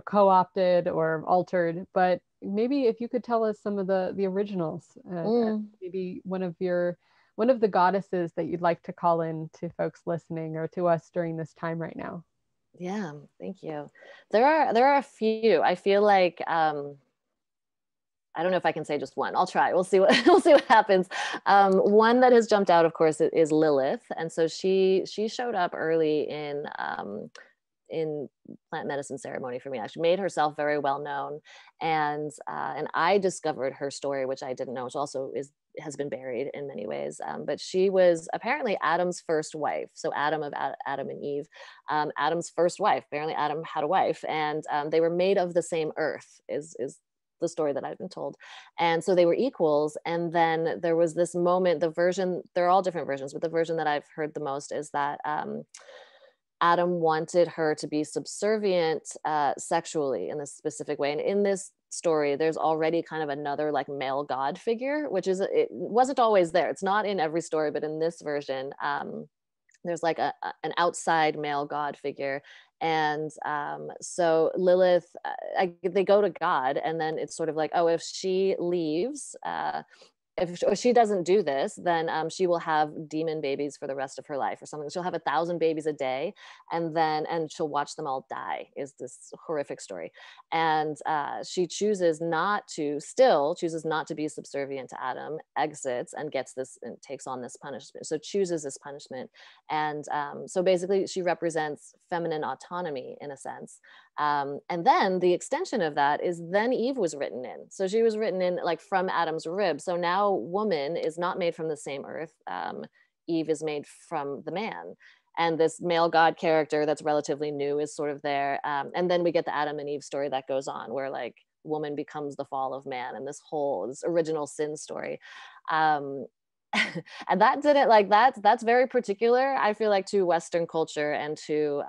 co-opted or altered. But maybe if you could tell us some of the originals, maybe one of the goddesses that you'd like to call in to folks listening or to us during this time right now. Yeah, thank you. There are a few. I feel like I don't know if I can say just one. I'll try. We'll see what happens. One that has jumped out, of course, is Lilith, and so she showed up early in plant medicine ceremony for me. She made herself very well known, and I discovered her story, which I didn't know, which also has been buried in many ways. But she was apparently Adam's first wife. So Adam and Eve, Adam's first wife. Apparently Adam had a wife, and they were made of the same earth. Is the story that I've been told. And so they were equals. And then there was this moment, there are all different versions, but the version that I've heard the most is that Adam wanted her to be subservient sexually in this specific way. And in this story, there's already kind of another like male god figure, it wasn't always there. It's not in every story, but in this version, there's like an outside male god figure. And so Lilith, they go to God, and then it's sort of like, oh, if she leaves, if she doesn't do this, then she will have demon babies for the rest of her life or something. She'll have 1,000 babies a day, and she'll watch them all die, is this horrific story. And she chooses not to be subservient to Adam, exits and gets this and takes on this punishment. So chooses this punishment. And so basically she represents feminine autonomy in a sense. And then the extension of that is then Eve was written in. So she was written in like from Adam's rib. So now woman is not made from the same earth. Eve is made from the man. And this male God character that's relatively new is sort of there. And then we get the Adam and Eve story that goes on where like woman becomes the fall of man and this original sin story. And that didn't like that's very particular, I feel like, to Western culture and to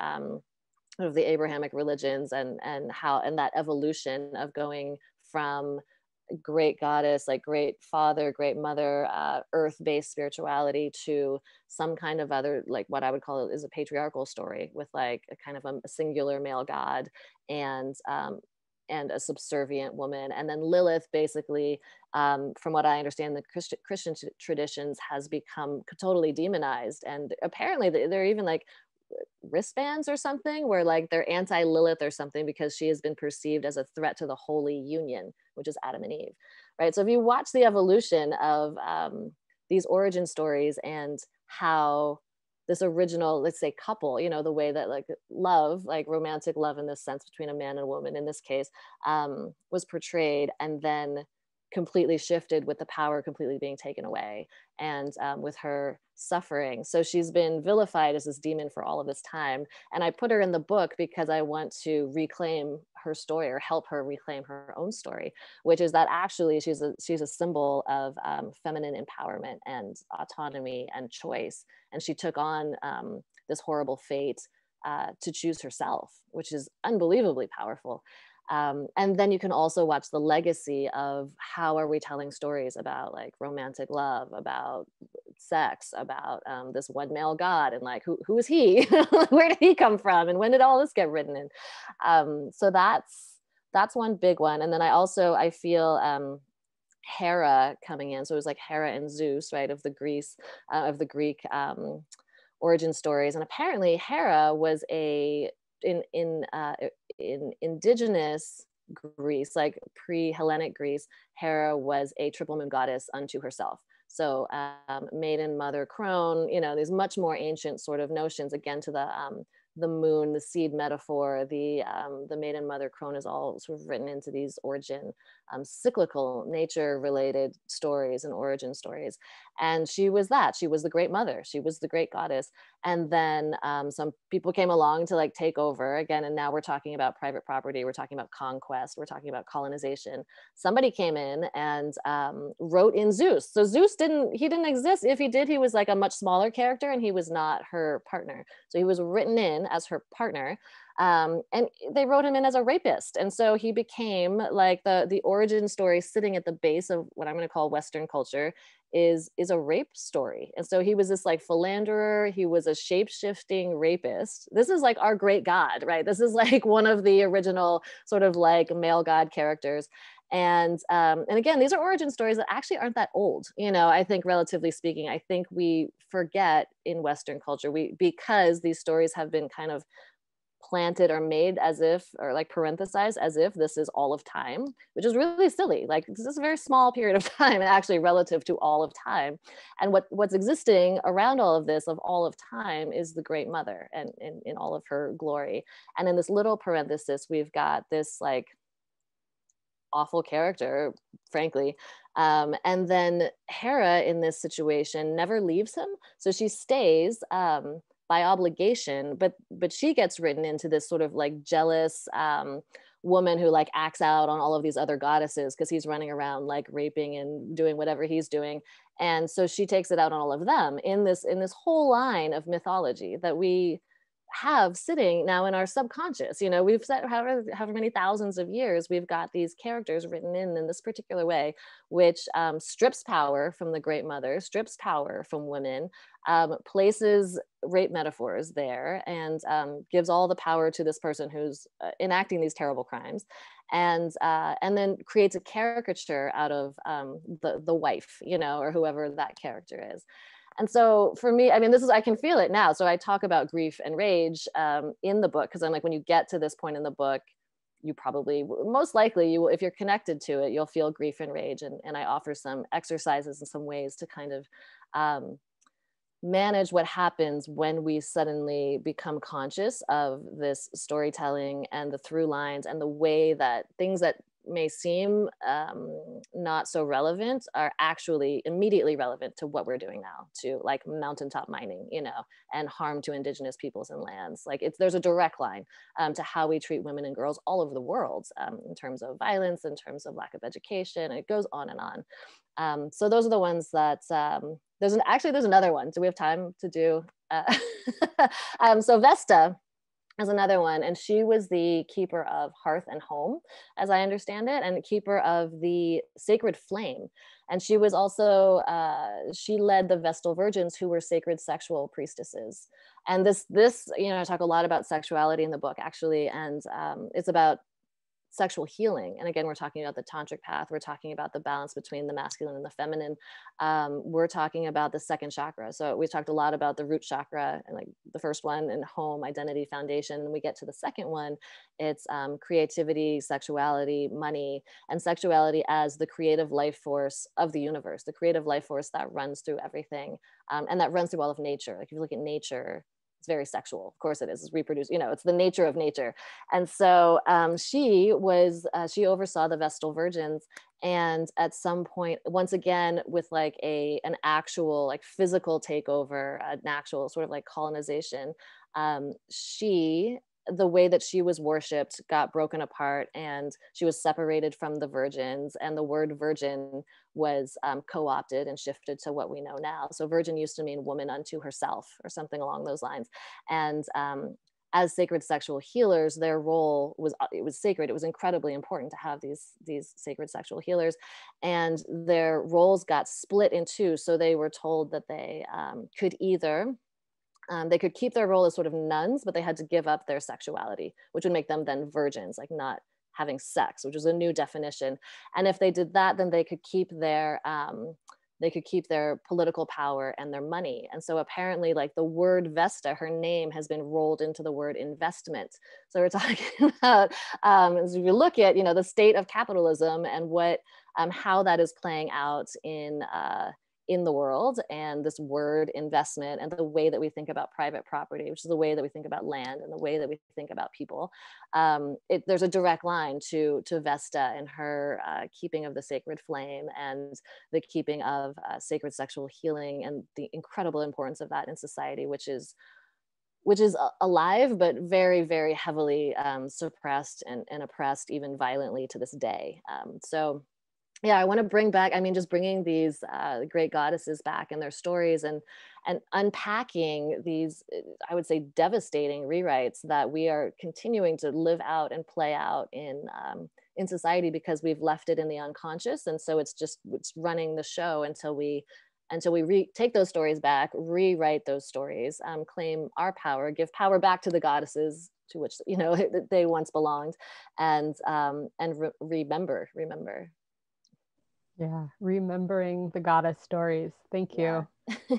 of the Abrahamic religions and that evolution of going from great goddess, like great father, great mother, earth-based spirituality to some kind of other, like what I would call it is a patriarchal story with like a kind of a singular male god and a subservient woman. And then Lilith basically, from what I understand, the Christian traditions has become totally demonized. And apparently they're even like wristbands or something where like they're anti-Lilith or something because she has been perceived as a threat to the holy union, which is Adam and Eve, right? So if you watch the evolution of these origin stories and how this original, let's say, couple, you know, the way that like love, like romantic love in this sense between a man and a woman in this case, was portrayed and then completely shifted with the power completely being taken away and with her suffering. So she's been vilified as this demon for all of this time. And I put her in the book because I want to reclaim her story or help her reclaim her own story, which is that actually she's a symbol of feminine empowerment and autonomy and choice. And she took on this horrible fate to choose herself, which is unbelievably powerful. And then you can also watch the legacy of how are we telling stories about like romantic love, about sex, about this one male god, and like who is he? Where did he come from? And when did all this get written in? So that's one big one. And then I feel Hera coming in. So it was like Hera and Zeus, right, of the Greek origin stories. And apparently Hera was in indigenous Greece, like pre-Hellenic Greece, Hera was a triple moon goddess unto herself. So maiden, mother, crone, you know, these much more ancient sort of notions, again, to the moon, the seed metaphor, the maiden, mother, crone is all sort of written into these origin, cyclical nature related stories and origin stories. And she was the great mother. She was the great goddess. And then some people came along to like take over again. And now we're talking about private property. We're talking about conquest. We're talking about colonization. Somebody came in and wrote in Zeus. So Zeus didn't exist. If he did, he was like a much smaller character and he was not her partner. So he was written in as her partner. And they wrote him in as a rapist. And so he became like the origin story sitting at the base of what I'm going to call Western culture is a rape story. And so he was this like philanderer. He was a shape-shifting rapist. This is like our great god, right? This is like one of the original sort of like male god characters. And again, these are origin stories that actually aren't that old. You know, I think relatively speaking, I think we forget in Western culture, because these stories have been kind of planted or made as if, or like parenthesized as if this is all of time, which is really silly. Like this is a very small period of time actually relative to all of time. And what's existing around all of this of all of time is the great mother and in all of her glory. And in this little parenthesis, we've got this like awful character, frankly. And then Hera in this situation never leaves him. So she stays by obligation, but she gets written into this sort of like jealous woman who like acts out on all of these other goddesses because he's running around like raping and doing whatever he's doing. And so she takes it out on all of them in this whole line of mythology that we have sitting now in our subconscious. You know, we've said however many thousands of years, we've got these characters written in this particular way, which strips power from the great mother, strips power from women, places rape metaphors there, and gives all the power to this person who's enacting these terrible crimes, and then creates a caricature out of the wife, you know, or whoever that character is. And so for me, I mean, I can feel it now. So I talk about grief and rage in the book, because I'm like, when you get to this point in the book, you probably, most likely, you will, if you're connected to it, you'll feel grief and rage. And I offer some exercises and some ways to kind of manage what happens when we suddenly become conscious of this storytelling and the through lines and the way that things that may seem not so relevant are actually immediately relevant to what we're doing now, to like mountaintop mining, you know, and harm to indigenous peoples and lands. Like there's a direct line to how we treat women and girls all over the world in terms of violence, in terms of lack of education, and it goes on and on. So those are the ones that there's another one. Do we have time to do? So Vesta is another one, and she was the keeper of hearth and home, as I understand it, and keeper of the sacred flame. And she was also she led the Vestal Virgins, who were sacred sexual priestesses. And this you know, I talk a lot about sexuality in the book, actually, and it's about sexual healing. And again, we're talking about the tantric path. We're talking about the balance between the masculine and the feminine. We're talking about the second chakra. So we talked a lot about the root chakra, and like the first one, and home, identity, foundation. And we get to the second one, it's creativity, sexuality, money, and sexuality as the creative life force of the universe, the creative life force that runs through everything, and that runs through all of nature. Like if you look at nature, it's very sexual. Of course it is. It's reproduce, you know, it's the nature of nature. And so she oversaw the Vestal Virgins. And at some point, once again, with like an actual like physical takeover, an actual sort of like colonization, the way that she was worshipped got broken apart, and she was separated from the virgins, and the word virgin was co-opted and shifted to what we know now. So virgin used to mean woman unto herself, or something along those lines. And as sacred sexual healers, their role was sacred. It was incredibly important to have these sacred sexual healers, and their roles got split in two. So they were told that they could either they could keep their role as sort of nuns, but they had to give up their sexuality, which would make them then virgins, like not having sex, which was a new definition. And if they did that, then they could keep their political power and their money. And so apparently, like the word Vesta, her name has been rolled into the word investment. So we're talking about, as we look at, you know, the state of capitalism and what, how that is playing out in the world, and this word investment, and the way that we think about private property, which is the way that we think about land, and the way that we think about people. There's a direct line to Vesta and her keeping of the sacred flame, and the keeping of sacred sexual healing, and the incredible importance of that in society, which is alive, but very, very heavily suppressed and oppressed, even violently to this day. So yeah, I want to bring back, I mean, just bringing these great goddesses back and their stories, and unpacking these, I would say, devastating rewrites that we are continuing to live out and play out in society, because we've left it in the unconscious. And so it's running the show until we take those stories back, rewrite those stories, claim our power, give power back to the goddesses to which, you know, they once belonged, and remember. Yeah, remembering the goddess stories. Thank you. Yeah.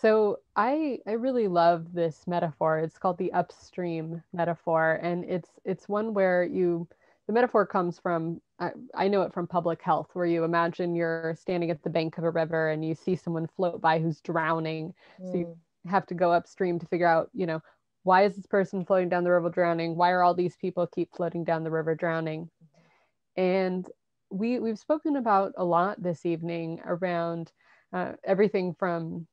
So I really love this metaphor. It's called the upstream metaphor, and it's one where the metaphor comes from, I know it from public health, where you imagine you're standing at the bank of a river and you see someone float by who's drowning. So you have to go upstream to figure out, you know, why is this person floating down the river drowning? Why are all these people keep floating down the river drowning? And we've spoken about a lot this evening around everything from,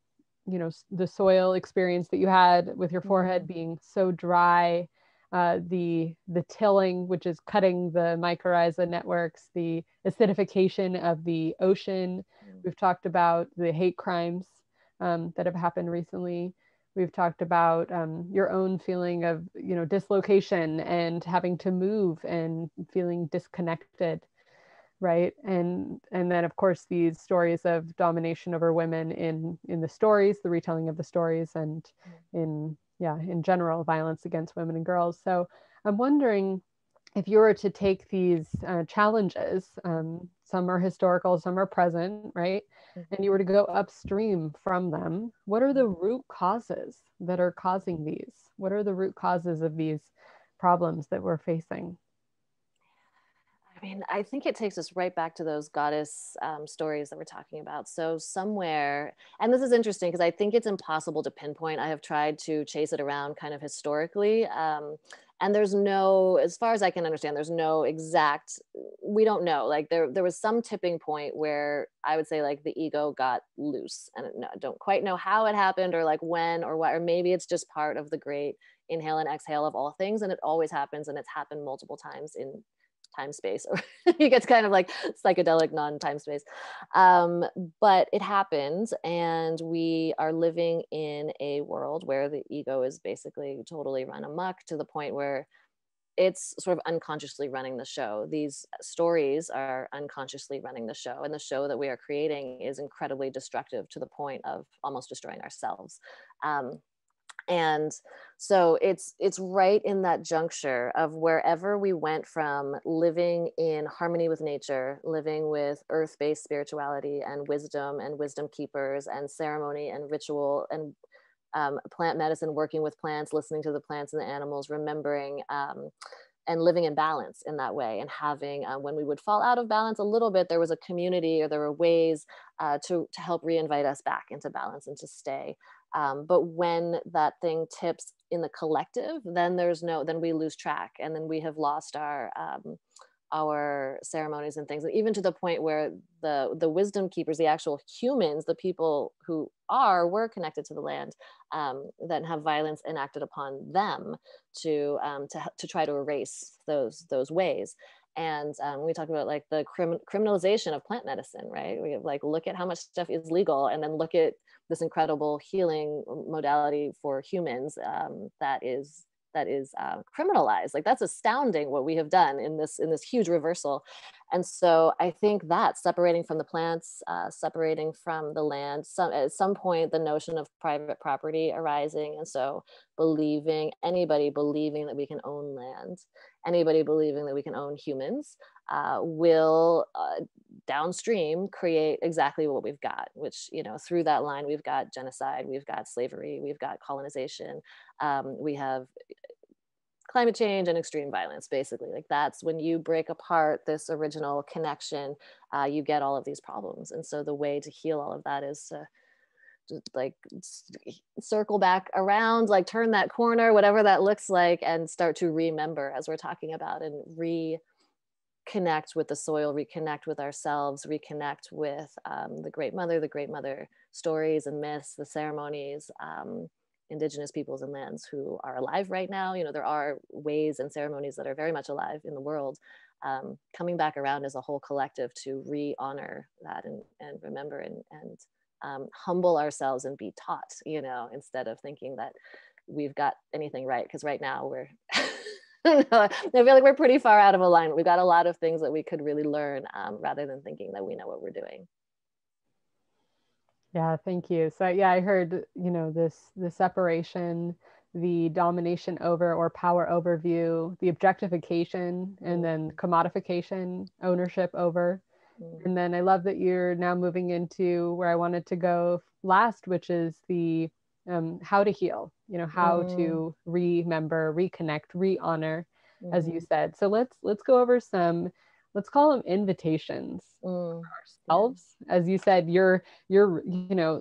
you know, the soil experience that you had with your forehead being so dry, the tilling, which is cutting the mycorrhiza networks, the acidification of the ocean. We've talked about the hate crimes that have happened recently. We've talked about your own feeling of, you know, dislocation and having to move and feeling disconnected. Right. And then, of course, these stories of domination over women in the stories, the retelling of the stories, and in general, violence against women and girls. So I'm wondering if you were to take these challenges, some are historical, some are present, right? And you were to go upstream from them, what are the root causes that are causing these? What are the root causes of these problems that we're facing? I mean, I think it takes us right back to those goddess stories that we're talking about. So somewhere, and this is interesting because I think it's impossible to pinpoint. I have tried to chase it around kind of historically. And there's no, as far as I can understand, there's no exact, we don't know. Like there was some tipping point where I would say like the ego got loose, and I don't quite know how it happened or like when or what, or maybe it's just part of the great inhale and exhale of all things. And it always happens, and it's happened multiple times in time space, or it gets kind of like psychedelic non-time space, but it happens, and we are living in a world where the ego is basically totally run amok to the point where it's sort of unconsciously running the show. These stories are unconsciously running the show, and the show that we are creating is incredibly destructive to the point of almost destroying ourselves. And so it's right in that juncture of wherever we went from living in harmony with nature, living with earth-based spirituality and wisdom keepers and ceremony and ritual and plant medicine, working with plants, listening to the plants and the animals, remembering and living in balance in that way, and having when we would fall out of balance a little bit, there was a community or there were ways to help reinvite us back into balance and to stay. But when that thing tips in the collective, then then we lose track, and then we have lost our ceremonies and things, even to the point where the wisdom keepers, the actual humans, the people who were connected to the land, then have violence enacted upon them to try to erase those ways. And we talk about like the criminalization of plant medicine, right? We have like, look at how much stuff is legal, and then look at this incredible healing modality for humans that is criminalized. Like, that's astounding what we have done in this huge reversal. And so I think that separating from the plants, separating from the land, at some point the notion of private property arising, and so anybody believing that we can own land, anybody believing that we can own humans, will downstream create exactly what we've got, which, through that line, we've got genocide, we've got slavery, we've got colonization, we have climate change and extreme violence. Basically, like, that's when you break apart this original connection, you get all of these problems. And so the way to heal all of that is to just like circle back around, like turn that corner, whatever that looks like, and start to remember, as we're talking about, and reconnect with the soil, reconnect with ourselves, reconnect with the great mother stories and myths, the ceremonies, indigenous peoples and lands who are alive right now. There are ways and ceremonies that are very much alive in the world, coming back around as a whole collective to re-honor that and remember and humble ourselves and be taught, instead of thinking that we've got anything right. Because right now we're I feel like we're pretty far out of alignment. We've got a lot of things that we could really learn, rather than thinking that we know what we're doing. Yeah, thank you. So yeah, I heard, the separation, the domination over or power overview, the objectification, and then commodification, ownership over. And then I love that you're now moving into where I wanted to go last, which is the how to heal, how to remember, reconnect, re-honor, as you said. So let's go over some, let's call them invitations for ourselves. As you said, you're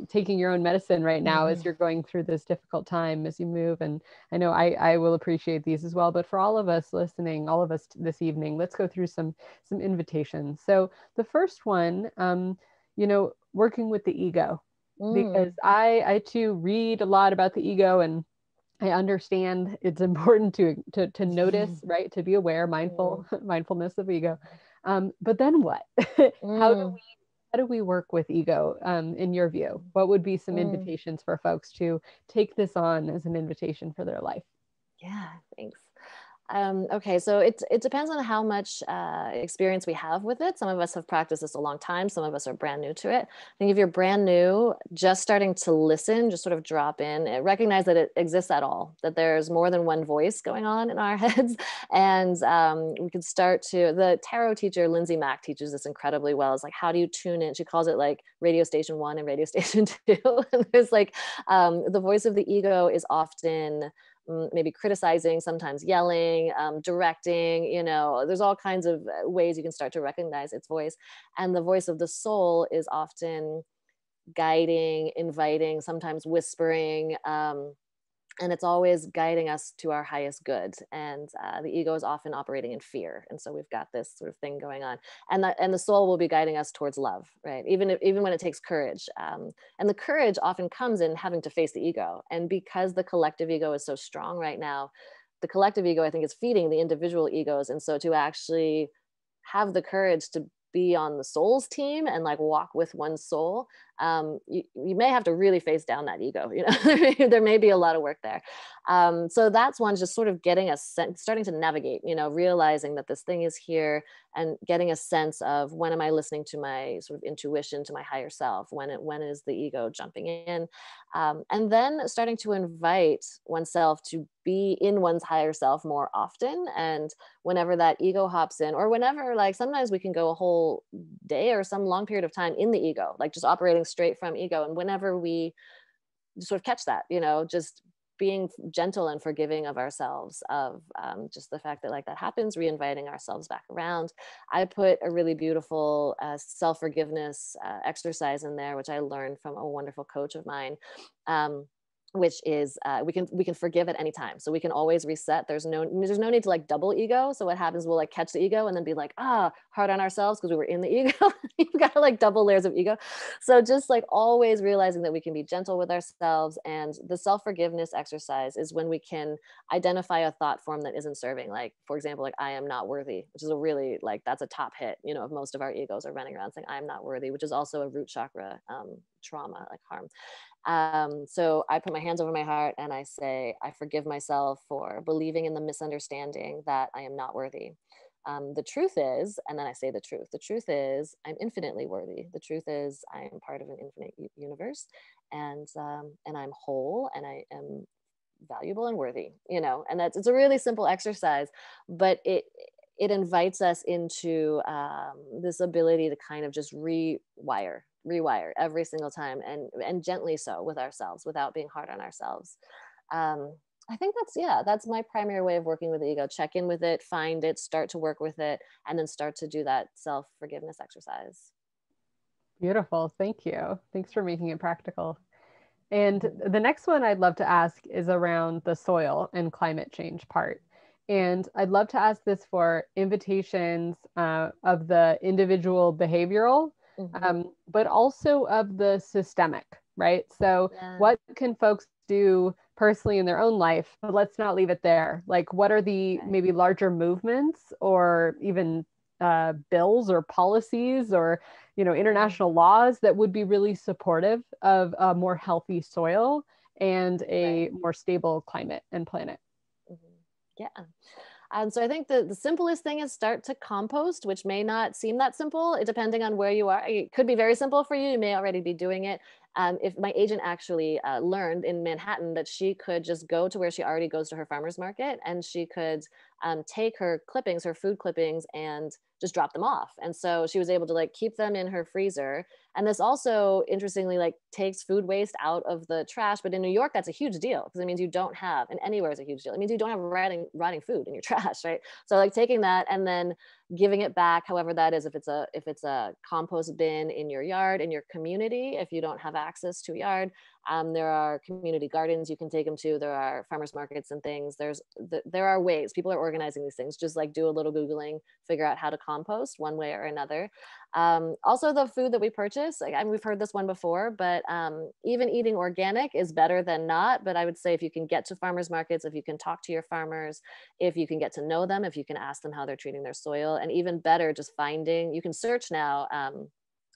taking your own medicine right now as you're going through this difficult time as you move. And I know I will appreciate these as well. But for all of us listening, all of us this evening, let's go through some invitations. So the first one, working with the ego, because I too read a lot about the ego, and I understand it's important to notice, right? To be aware, mindfulness of ego. But then what? How do we work with ego, in your view? What would be some invitations for folks to take this on as an invitation for their life? Yeah, thanks. Okay, so it depends on how much experience we have with it. Some of us have practiced this a long time. Some of us are brand new to it. I think if you're brand new, just starting to listen, just sort of drop in, recognize that it exists at all, that there's more than one voice going on in our heads. And we could start the tarot teacher, Lindsay Mack, teaches this incredibly well. It's like, how do you tune in? She calls it like radio station 1 and radio station 2. And there's like, the voice of the ego is often maybe criticizing, sometimes yelling, directing, you know, there's all kinds of ways you can start to recognize its voice. And the voice of the soul is often guiding, inviting, sometimes whispering, and it's always guiding us to our highest good. And the ego is often operating in fear, and so we've got this sort of thing going on. And the soul will be guiding us towards love, right? Even when it takes courage, and the courage often comes in having to face the ego. And because the collective ego is so strong right now, the collective ego, I think, is feeding the individual egos. And so to actually have the courage to be on the soul's team and like walk with one soul, you may have to really face down that ego, you know. There may be a lot of work there. So that's one, just sort of getting a sense, starting to navigate, you know, realizing that this thing is here and getting a sense of, when am I listening to my sort of intuition, to my higher self? When is the ego jumping in? And then starting to invite oneself to be in one's higher self more often. And whenever that ego hops in, or whenever, like sometimes we can go a whole day or some long period of time in the ego, like just operating straight from ego. And whenever we sort of catch that, you know, just being gentle and forgiving of ourselves, of just the fact that like that happens, re-inviting ourselves back around. I put a really beautiful self-forgiveness exercise in there, which I learned from a wonderful coach of mine. Which is we can forgive at any time, so we can always reset. There's no need to like double ego. So what happens, we'll like catch the ego and then be like hard on ourselves because we were in the ego. You've got like double layers of ego. So just like always realizing that we can be gentle with ourselves. And the self-forgiveness exercise is when we can identify a thought form that isn't serving, like for example, like I am not worthy, which is a really like, that's a top hit, you know, of most of our egos are running around saying I am not worthy, which is also a root chakra trauma, like harm. So I put my hands over my heart and I say, I forgive myself for believing in the misunderstanding that I am not worthy. The truth is, and then I say the truth is I'm infinitely worthy. The truth is I am part of an infinite universe, and I'm whole, and I am valuable and worthy, you know. And it's a really simple exercise, but it invites us into this ability to kind of just rewire every single time, and gently so with ourselves, without being hard on ourselves. I think that's my primary way of working with the ego. Check in with it, find it, start to work with it, and then start to do that self-forgiveness exercise. Beautiful. Thank you. Thanks for making it practical. And the next one I'd love to ask is around the soil and climate change part. And I'd love to ask this for invitations of the individual behavioral, but also of the systemic, right? So what can folks do personally in their own life? But let's not leave it there. Like, what are the maybe larger movements or even bills or policies or, you know, international laws that would be really supportive of a more healthy soil and a more stable climate and planet? Yeah. So I think the simplest thing is start to compost, which may not seem that simple, depending on where you are. It could be very simple for you. You may already be doing it. If my agent actually learned in Manhattan that she could just go to where she already goes to her farmer's market, and she could take her clippings, her food clippings, and just drop them off. And so she was able to like keep them in her freezer. And this also, interestingly, like takes food waste out of the trash. But in New York, that's a huge deal, because it means you don't have, and anywhere is a huge deal. It means you don't have rotting food in your trash, right? So like taking that and then giving it back, however that is, if it's a compost bin in your yard, in your community, if you don't have access to a yard, there are community gardens you can take them to. There are farmers markets and things. There are ways. People are organizing these things. Just like do a little Googling, figure out how to compost one way or another. Also, the food that we purchase, like, we've heard this one before, but even eating organic is better than not. But I would say if you can get to farmers markets, if you can talk to your farmers, if you can get to know them, if you can ask them how they're treating their soil, and even better, just you can search now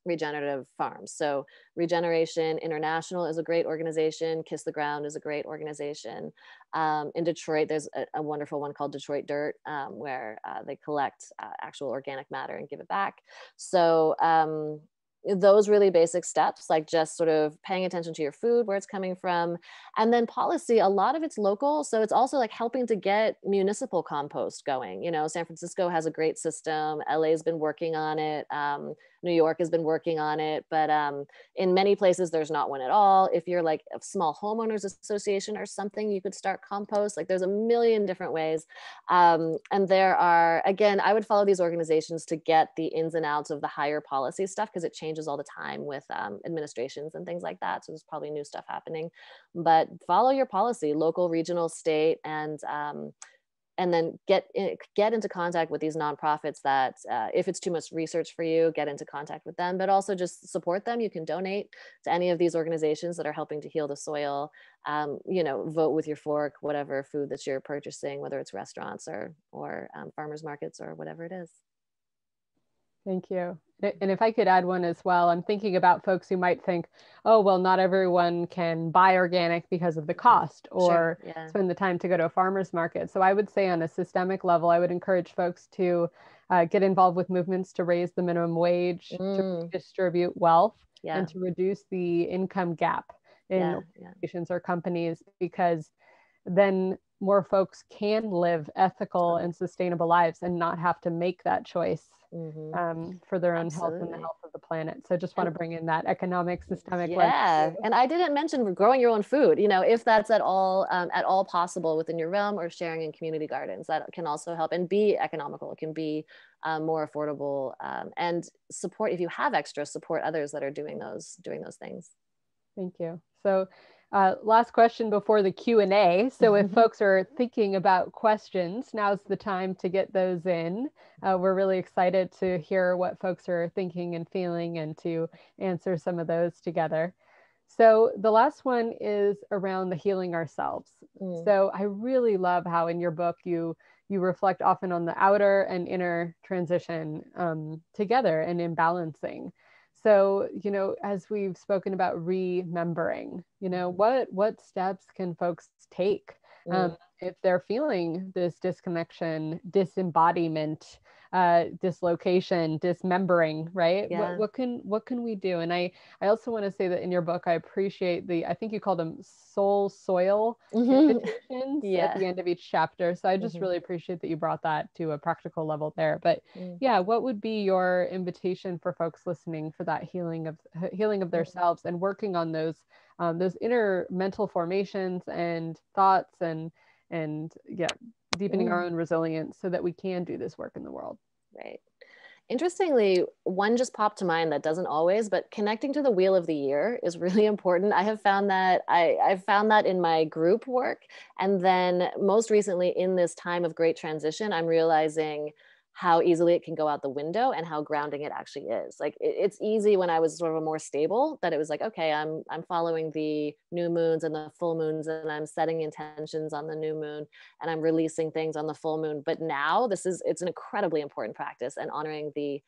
regenerative farms. So Regeneration International is a great organization. Kiss the Ground is a great organization. In Detroit, there's a wonderful one called Detroit Dirt, where they collect actual organic matter and give it back. So those really basic steps, like just sort of paying attention to your food, where it's coming from. And then policy, a lot of it's local. So it's also like helping to get municipal compost going. You know, San Francisco has a great system. LA's been working on it. New York has been working on it, but in many places there's not one at all. If you're like a small homeowners association or something, you could start compost. Like there's a million different ways. And there are, again, I would follow these organizations to get the ins and outs of the higher policy stuff, because it changes all the time with administrations and things like that. So there's probably new stuff happening, but follow your policy, local, regional, state, and then get into contact with these nonprofits that if it's too much research for you, get into contact with them, but also just support them. You can donate to any of these organizations that are helping to heal the soil. Vote with your fork, whatever food that you're purchasing, whether it's restaurants or farmers markets or whatever it is. Thank you. And if I could add one as well, I'm thinking about folks who might think, oh, well, not everyone can buy organic because of the cost or spend the time to go to a farmer's market. So I would say on a systemic level, I would encourage folks to get involved with movements to raise the minimum wage, to distribute wealth, and to reduce the income gap in organizations or companies, because then more folks can live ethical and sustainable lives and not have to make that choice for their own health and the health of the planet. So just want to bring in that economic, systemic lens. And I didn't mention growing your own food, if that's at all possible within your realm, or sharing in community gardens. That can also help and be economical. It can be more affordable, and support, if you have extra, support others that are doing those things. Thank you. So last question before the Q&A. So if folks are thinking about questions, now's the time to get those in. We're really excited to hear what folks are thinking and feeling and to answer some of those together. So the last one is around the healing ourselves. So I really love how in your book you reflect often on the outer and inner transition together and in balancing. So, as we've spoken about remembering, what steps can folks take if they're feeling this disconnection, disembodiment, dislocation, dismembering, right? What can we do? And I also want to say that in your book, I appreciate I think you call them soul-soil invitations at the end of each chapter. So I just really appreciate that you brought that to a practical level there. But what would be your invitation for folks listening for that healing of themselves and working on those inner mental formations and thoughts and deepening our own resilience so that we can do this work in the world? Right. Interestingly, one just popped to mind that doesn't always, but connecting to the wheel of the year is really important. I have found that I've found that in my group work. And then most recently in this time of great transition, I'm realizing how easily it can go out the window and how grounding it actually is. Like it's easy when I was sort of more stable, that it was like, okay, I'm following the new moons and the full moons, and I'm setting intentions on the new moon, and I'm releasing things on the full moon. But now it's an incredibly important practice, and honoring the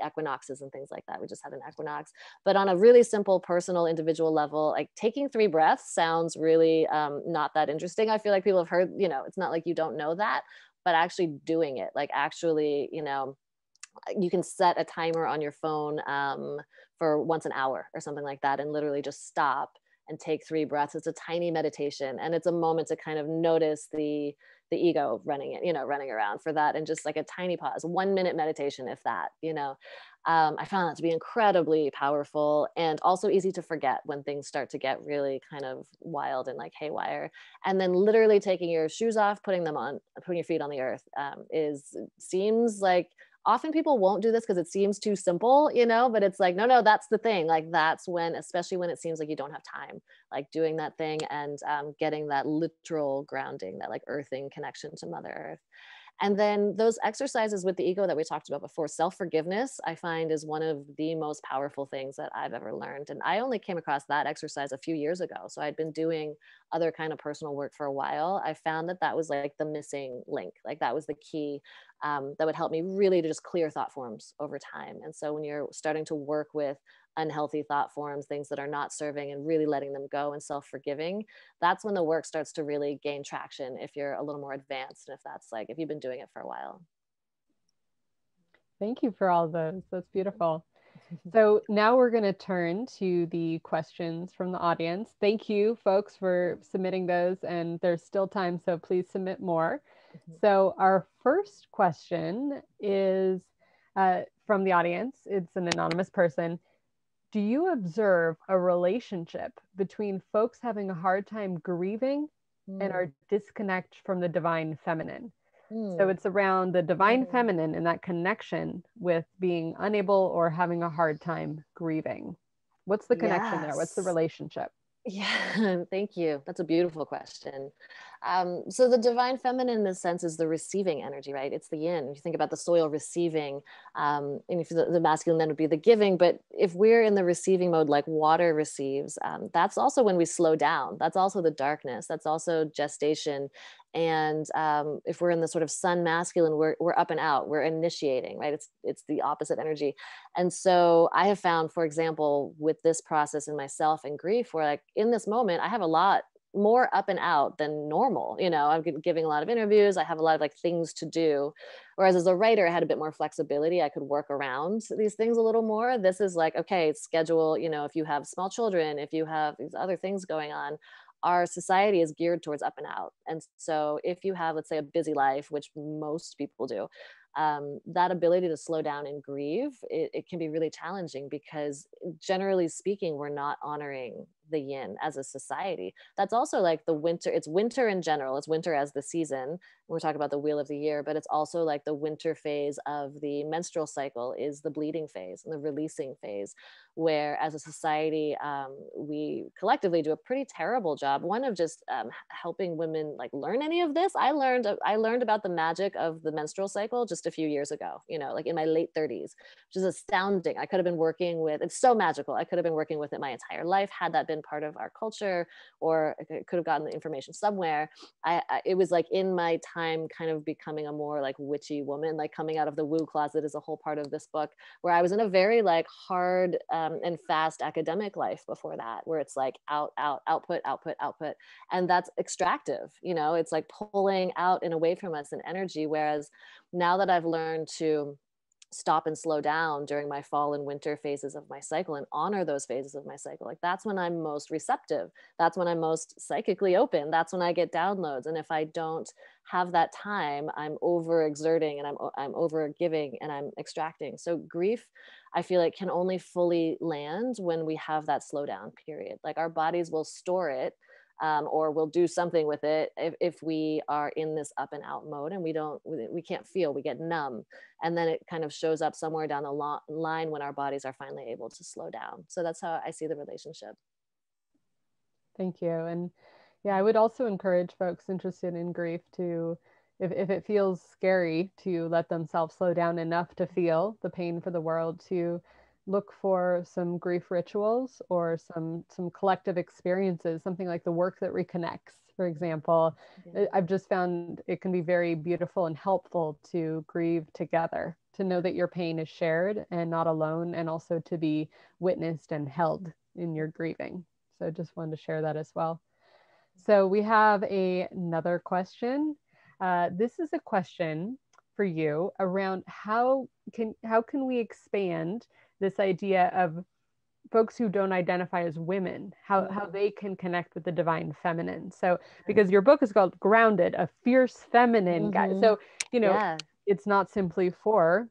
equinoxes and things like that. We just had an equinox, but on a really simple, personal, individual level, like taking 3 breaths sounds really not that interesting. I feel like people have heard, it's not like you don't know that, but actually doing it, like actually, you can set a timer on your phone for once an hour or something like that, and literally just stop and take 3 breaths. It's a tiny meditation, and it's a moment to kind of notice the ego running around for that, and just like a tiny pause, 1 minute meditation, if that, I found that to be incredibly powerful, and also easy to forget when things start to get really kind of wild and like haywire. And then literally taking your shoes off, putting your feet on the earth seems like often people won't do this because it seems too simple, but it's like, no, that's the thing. Like that's when, especially when it seems like you don't have time, like doing that thing and getting that literal grounding, that like earthing connection to Mother Earth. And then those exercises with the ego that we talked about before, self-forgiveness, I find is one of the most powerful things that I've ever learned. And I only came across that exercise a few years ago. So I'd been doing other kind of personal work for a while. I found that was like the missing link. Like that was the key that would help me really to just clear thought forms over time. And so when you're starting to work with unhealthy thought forms, things that are not serving, and really letting them go and self-forgiving, that's when the work starts to really gain traction, if you're a little more advanced, and if you've been doing it for a while. Thank you for all those. That's beautiful. So now we're going to turn to the questions from the audience. Thank you, folks, for submitting those, and there's still time, so please submit more. So our first question is, from the audience. It's an anonymous person. Do you observe a relationship between folks having a hard time grieving and our disconnect from the divine feminine? So it's around the divine feminine and that connection with being unable or having a hard time grieving. What's the connection there? What's the relationship? Yeah, thank you. That's a beautiful question. So the divine feminine in this sense is the receiving energy, right? It's the yin. If you think about the soil receiving, and if the masculine then would be the giving. But if we're in the receiving mode, like water receives, that's also when we slow down. That's also the darkness. That's also gestation. And if we're in the sort of sun masculine, we're up and out. We're initiating, right? It's the opposite energy. And so I have found, for example, with this process in myself and grief, where like in this moment, I have a lot more up and out than normal. You know, I'm giving a lot of interviews. I have a lot of like things to do. Whereas as a writer, I had a bit more flexibility. I could work around these things a little more. This is like, okay, schedule, you know, if you have small children, if you have these other things going on, our society is geared towards up and out. And so if you have, let's say, a busy life, which most people do, that ability to slow down and grieve, it can be really challenging because generally speaking, we're not honoring the yin as a society. That's also like the winter, it's winter in general, it's winter as the season. We're talking about the wheel of the year, but it's also like the winter phase of the menstrual cycle is the bleeding phase and the releasing phase, where as a society, we collectively do a pretty terrible job. One of just helping women like learn any of this. I learned about the magic of the menstrual cycle just a few years ago, you know, like in my late 30s, which is astounding. I could have been working with, it's so magical. I could have been working with it my entire life had that been part of our culture, or I could have gotten the information somewhere. It was like in my time kind of becoming a more like witchy woman, like coming out of the woo closet is a whole part of this book, where I was in a very like hard and fast academic life before that, where it's like output. And that's extractive, you know, it's like pulling out and away from us an energy. Whereas now that I've learned to stop and slow down during my fall and winter phases of my cycle and honor those phases of my cycle, like that's when I'm most receptive. That's when I'm most psychically open. That's when I get downloads. And if I don't have that time, I'm overexerting and I'm over giving and I'm extracting. So grief, I feel like, can only fully land when we have that slowdown period. Like our bodies will store it, or we'll do something with it if we are in this up and out mode and we can't feel, we get numb. And then it kind of shows up somewhere down the line when our bodies are finally able to slow down. So that's how I see the relationship. Thank you. And yeah, I would also encourage folks interested in grief to, if it feels scary, to let themselves slow down enough to feel the pain for the world, to look for some grief rituals or some collective experiences, something like the work that reconnects, for example. Yeah. I've just found it can be very beautiful and helpful to grieve together, to know that your pain is shared and not alone, and also to be witnessed and held in your grieving. So just wanted to share that as well. So we have another question. This is a question for you around how can we expand this idea of folks who don't identify as women, how they can connect with the divine feminine. So, because your book is called Grounded, a fierce feminine guide. So, you know, it's not simply for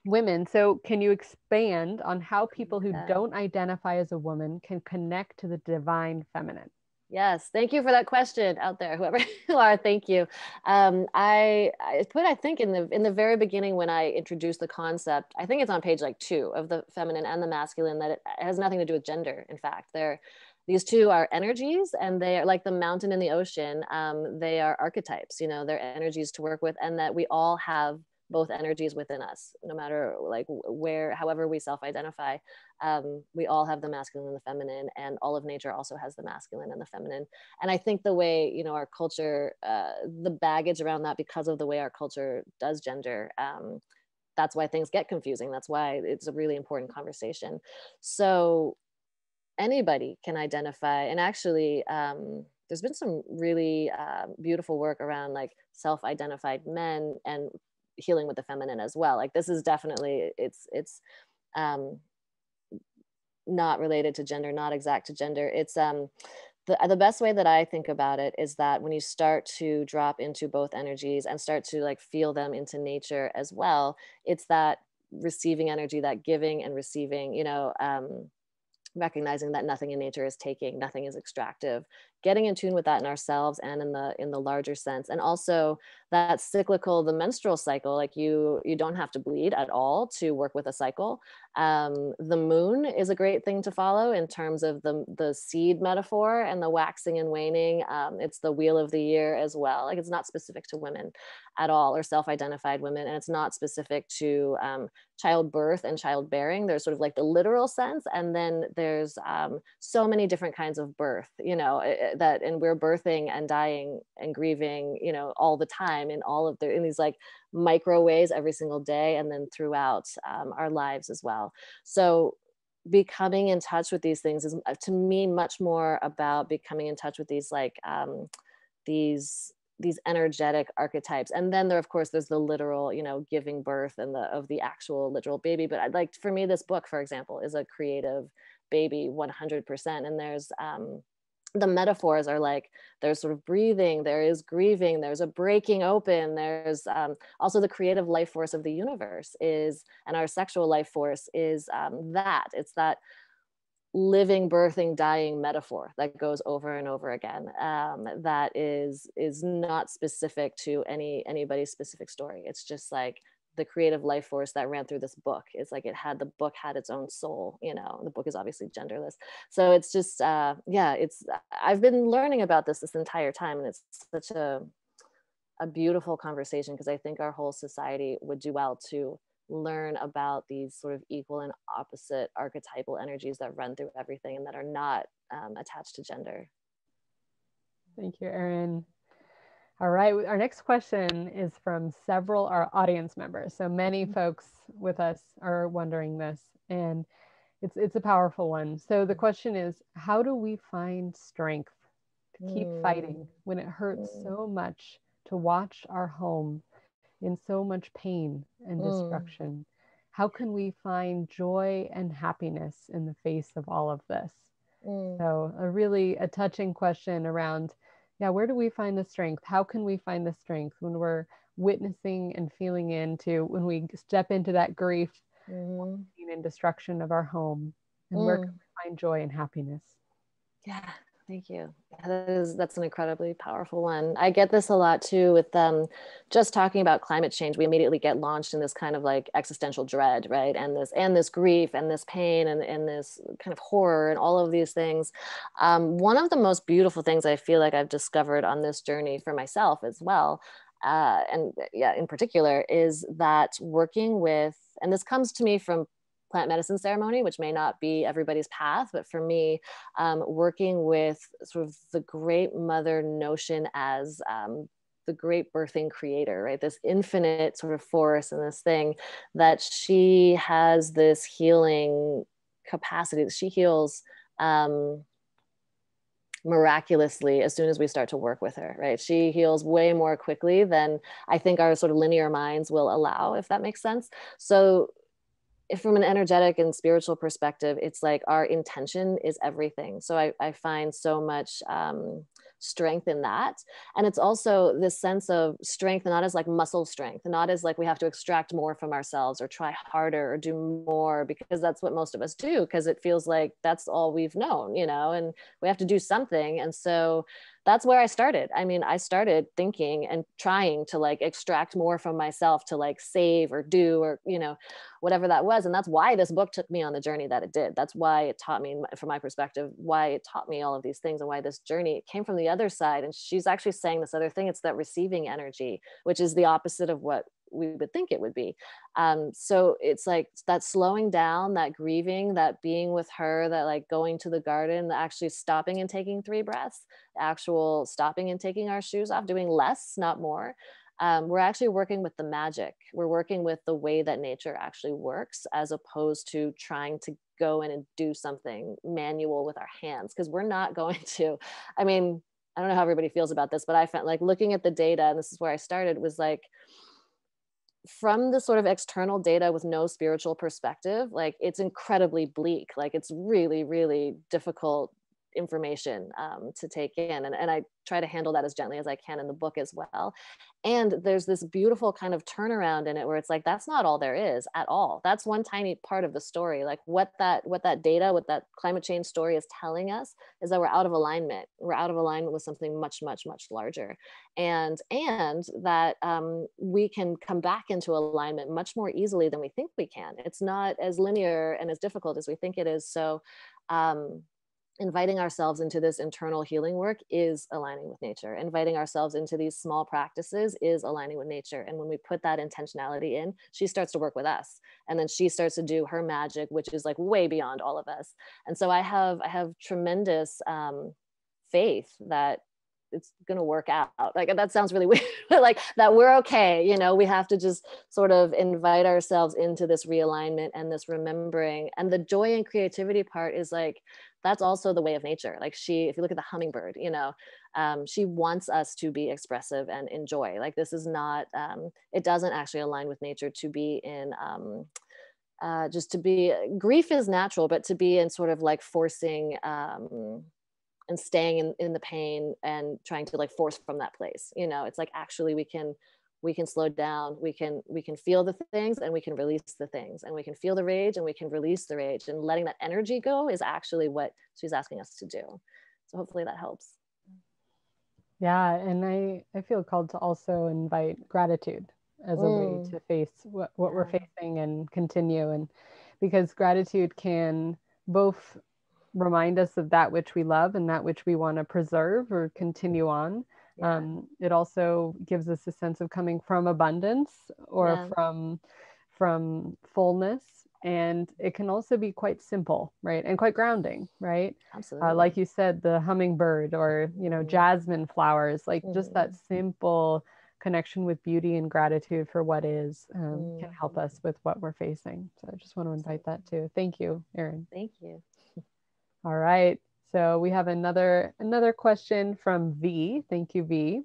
women. So can you expand on how people who don't identify as a woman can connect to the divine feminine? Yes, thank you for that question out there, whoever you are. Thank you. I think in the very beginning when I introduced the concept, I think it's on page like 2 of the feminine and the masculine, that it has nothing to do with gender. In fact, these two are energies, and they are like the mountain and the ocean. They are archetypes, you know, they're energies to work with, and that we all have both energies within us, no matter like however we self-identify. We all have the masculine and the feminine, and all of nature also has the masculine and the feminine. And I think the way, you know, our culture, the baggage around that, because of the way our culture does gender, that's why things get confusing. That's why it's a really important conversation. So anybody can identify, and actually, there's been some really beautiful work around like self-identified men and healing with the feminine as well. Like this is definitely, it's not related to gender, not exact to gender. It's the best way that I think about it is that when you start to drop into both energies and start to like feel them into nature as well, it's that receiving energy, that giving and receiving, you know, recognizing that nothing in nature is taking, nothing is extractive, getting in tune with that in ourselves and in the larger sense. And also that cyclical, the menstrual cycle, like you don't have to bleed at all to work with a cycle. The moon is a great thing to follow in terms of the seed metaphor and the waxing and waning. It's the wheel of the year as well. Like, it's not specific to women at all, or self-identified women, and it's not specific to childbirth and childbearing. There's sort of like the literal sense, and then there's so many different kinds of birth, you know, and we're birthing and dying and grieving, you know, all the time in these like micro ways every single day, and then throughout our lives as well. So becoming in touch with these things is, to me, much more about becoming in touch with these like these energetic archetypes. And then of course there's the literal, you know, giving birth and of the actual literal baby. But I'd like, for me, this book, for example, is a creative baby 100%. And there's the metaphors are like, there's sort of breathing, there is grieving, there's a breaking open, there's also the creative life force of the universe is, and our sexual life force is it's that living, birthing, dying metaphor that goes over and over again, that is not specific to anybody's specific story. It's just like the creative life force that ran through this book. It's like the book had its own soul, you know. The book is obviously genderless. So it's just, I've been learning about this entire time, and it's such a beautiful conversation, because I think our whole society would do well to learn about these sort of equal and opposite archetypal energies that run through everything and that are not attached to gender. Thank you, Erin. All right, our next question is from several our audience members. So many folks with us are wondering this, and it's a powerful one. So the question is, how do we find strength to keep fighting when it hurts so much to watch our home in so much pain and destruction? How can we find joy and happiness in the face of all of this? So a touching question around, where do we find the strength? How can we find the strength when we're witnessing and feeling into, when we step into that grief and destruction of our home? And where can we find joy and happiness? Yeah. Thank you. That's an incredibly powerful one. I get this a lot too with just talking about climate change. We immediately get launched in this kind of like existential dread, right? And this grief and this pain and this kind of horror and all of these things. One of the most beautiful things I feel like I've discovered on this journey for myself as well, in particular, is that working with, and this comes to me from plant medicine ceremony, which may not be everybody's path, but for me, working with sort of the great mother notion as the great birthing creator, right? This infinite sort of force and this thing that she has this healing capacity, that she heals miraculously as soon as we start to work with her, right? She heals way more quickly than I think our sort of linear minds will allow, if that makes sense. So from an energetic and spiritual perspective, it's like our intention is everything. So I find so much strength in that. And it's also this sense of strength, not as like muscle strength, not as like we have to extract more from ourselves or try harder or do more, because that's what most of us do, because it feels like that's all we've known, you know, and we have to do something. And so that's where I started. I mean, I started thinking and trying to like extract more from myself to like save or do, or, you know, whatever that was. And that's why this book took me on the journey that it did. That's why it taught me, from my perspective, why it taught me all of these things, and why this journey came from the other side. And she's actually saying this other thing. It's that receiving energy, which is the opposite of what we would think it would be. So it's like that slowing down, that grieving, that being with her, that like going to the garden, actually stopping and taking 3 breaths, actual stopping and taking our shoes off, doing less, not more. We're actually working with the magic. We're working with the way that nature actually works, as opposed to trying to go in and do something manual with our hands, because we're not going to. I mean, I don't know how everybody feels about this, but I felt like looking at the data, and this is where I started, was like, from the sort of external data with no spiritual perspective, like it's incredibly bleak. Like it's really, really difficult information to take in. And I try to handle that as gently as I can in the book as well. And there's this beautiful kind of turnaround in it where it's like, that's not all there is at all. That's one tiny part of the story. Like what that data, what that climate change story is telling us is that we're out of alignment. We're out of alignment with something much, much, much larger. And that we can come back into alignment much more easily than we think we can. It's not as linear and as difficult as we think it is. So inviting ourselves into this internal healing work is aligning with nature. Inviting ourselves into these small practices is aligning with nature. And when we put that intentionality in, she starts to work with us. And then she starts to do her magic, which is like way beyond all of us. And so I have tremendous faith that it's going to work out. Like, that sounds really weird, but like that we're okay. You know, we have to just sort of invite ourselves into this realignment and this remembering. And the joy and creativity part is like, that's also the way of nature. Like if you look at the hummingbird, you know, she wants us to be expressive and enjoy. Like this is not, it doesn't actually align with nature to be in, just to be, grief is natural, but to be in sort of like forcing, and staying in the pain and trying to like force from that place. You know, it's like, actually we can slow down, we can feel the things and we can release the things, and we can feel the rage and we can release the rage, and letting that energy go is actually what she's asking us to do. So hopefully that helps. Yeah. And I feel called to also invite gratitude as a way to face what we're facing and continue. And because gratitude can both remind us of that which we love and that which we want to preserve or continue on. It also gives us a sense of coming from abundance or from fullness. And it can also be quite simple, right? And quite grounding, right? Absolutely. Like you said, the hummingbird or, you know, jasmine flowers, like just that simple connection with beauty and gratitude for what is can help us with what we're facing. So I just want to invite that too. Thank you, Erin. Thank you. All right. So we have another question from V. Thank you, V.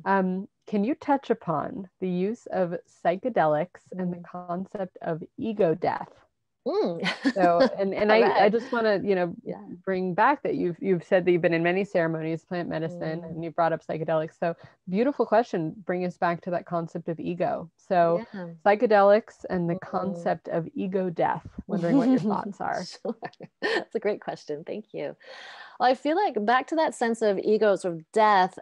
Can you touch upon the use of psychedelics and the concept of ego death? So, and I just want to, you know, bring back that you've said that you've been in many ceremonies, plant medicine, and you brought up psychedelics. So beautiful question. Bring us back to that concept of ego. So psychedelics and the concept of ego death. Wondering what your thoughts are. Sure. That's a great question. Thank you. Well, I feel like back to that sense of ego, sort of death,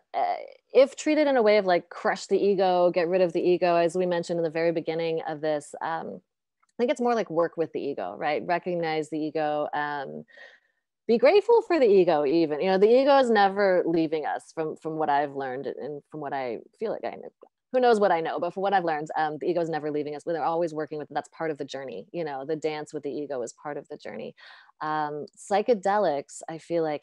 if treated in a way of like crush the ego, get rid of the ego, as we mentioned in the very beginning of this, I think it's more like work with the ego, right? Recognize the ego, be grateful for the ego even. You know, the ego is never leaving us from what I've learned and from what I feel like I know. Who knows what I know, but from what I've learned, the ego is never leaving us. We're always working with, that's part of the journey. You know, the dance with the ego is part of the journey. Psychedelics, I feel like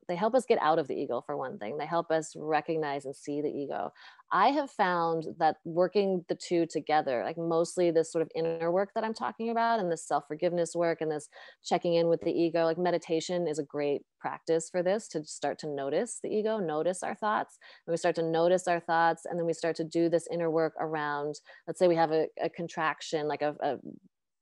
they help us get out of the ego for one thing. They help us recognize and see the ego. I have found that working the two together, like mostly this sort of inner work that I'm talking about and this self-forgiveness work and this checking in with the ego, like meditation is a great practice for this, to start to notice the ego, notice our thoughts. And we start to notice our thoughts, and then we start to do this inner work around, let's say we have a contraction, like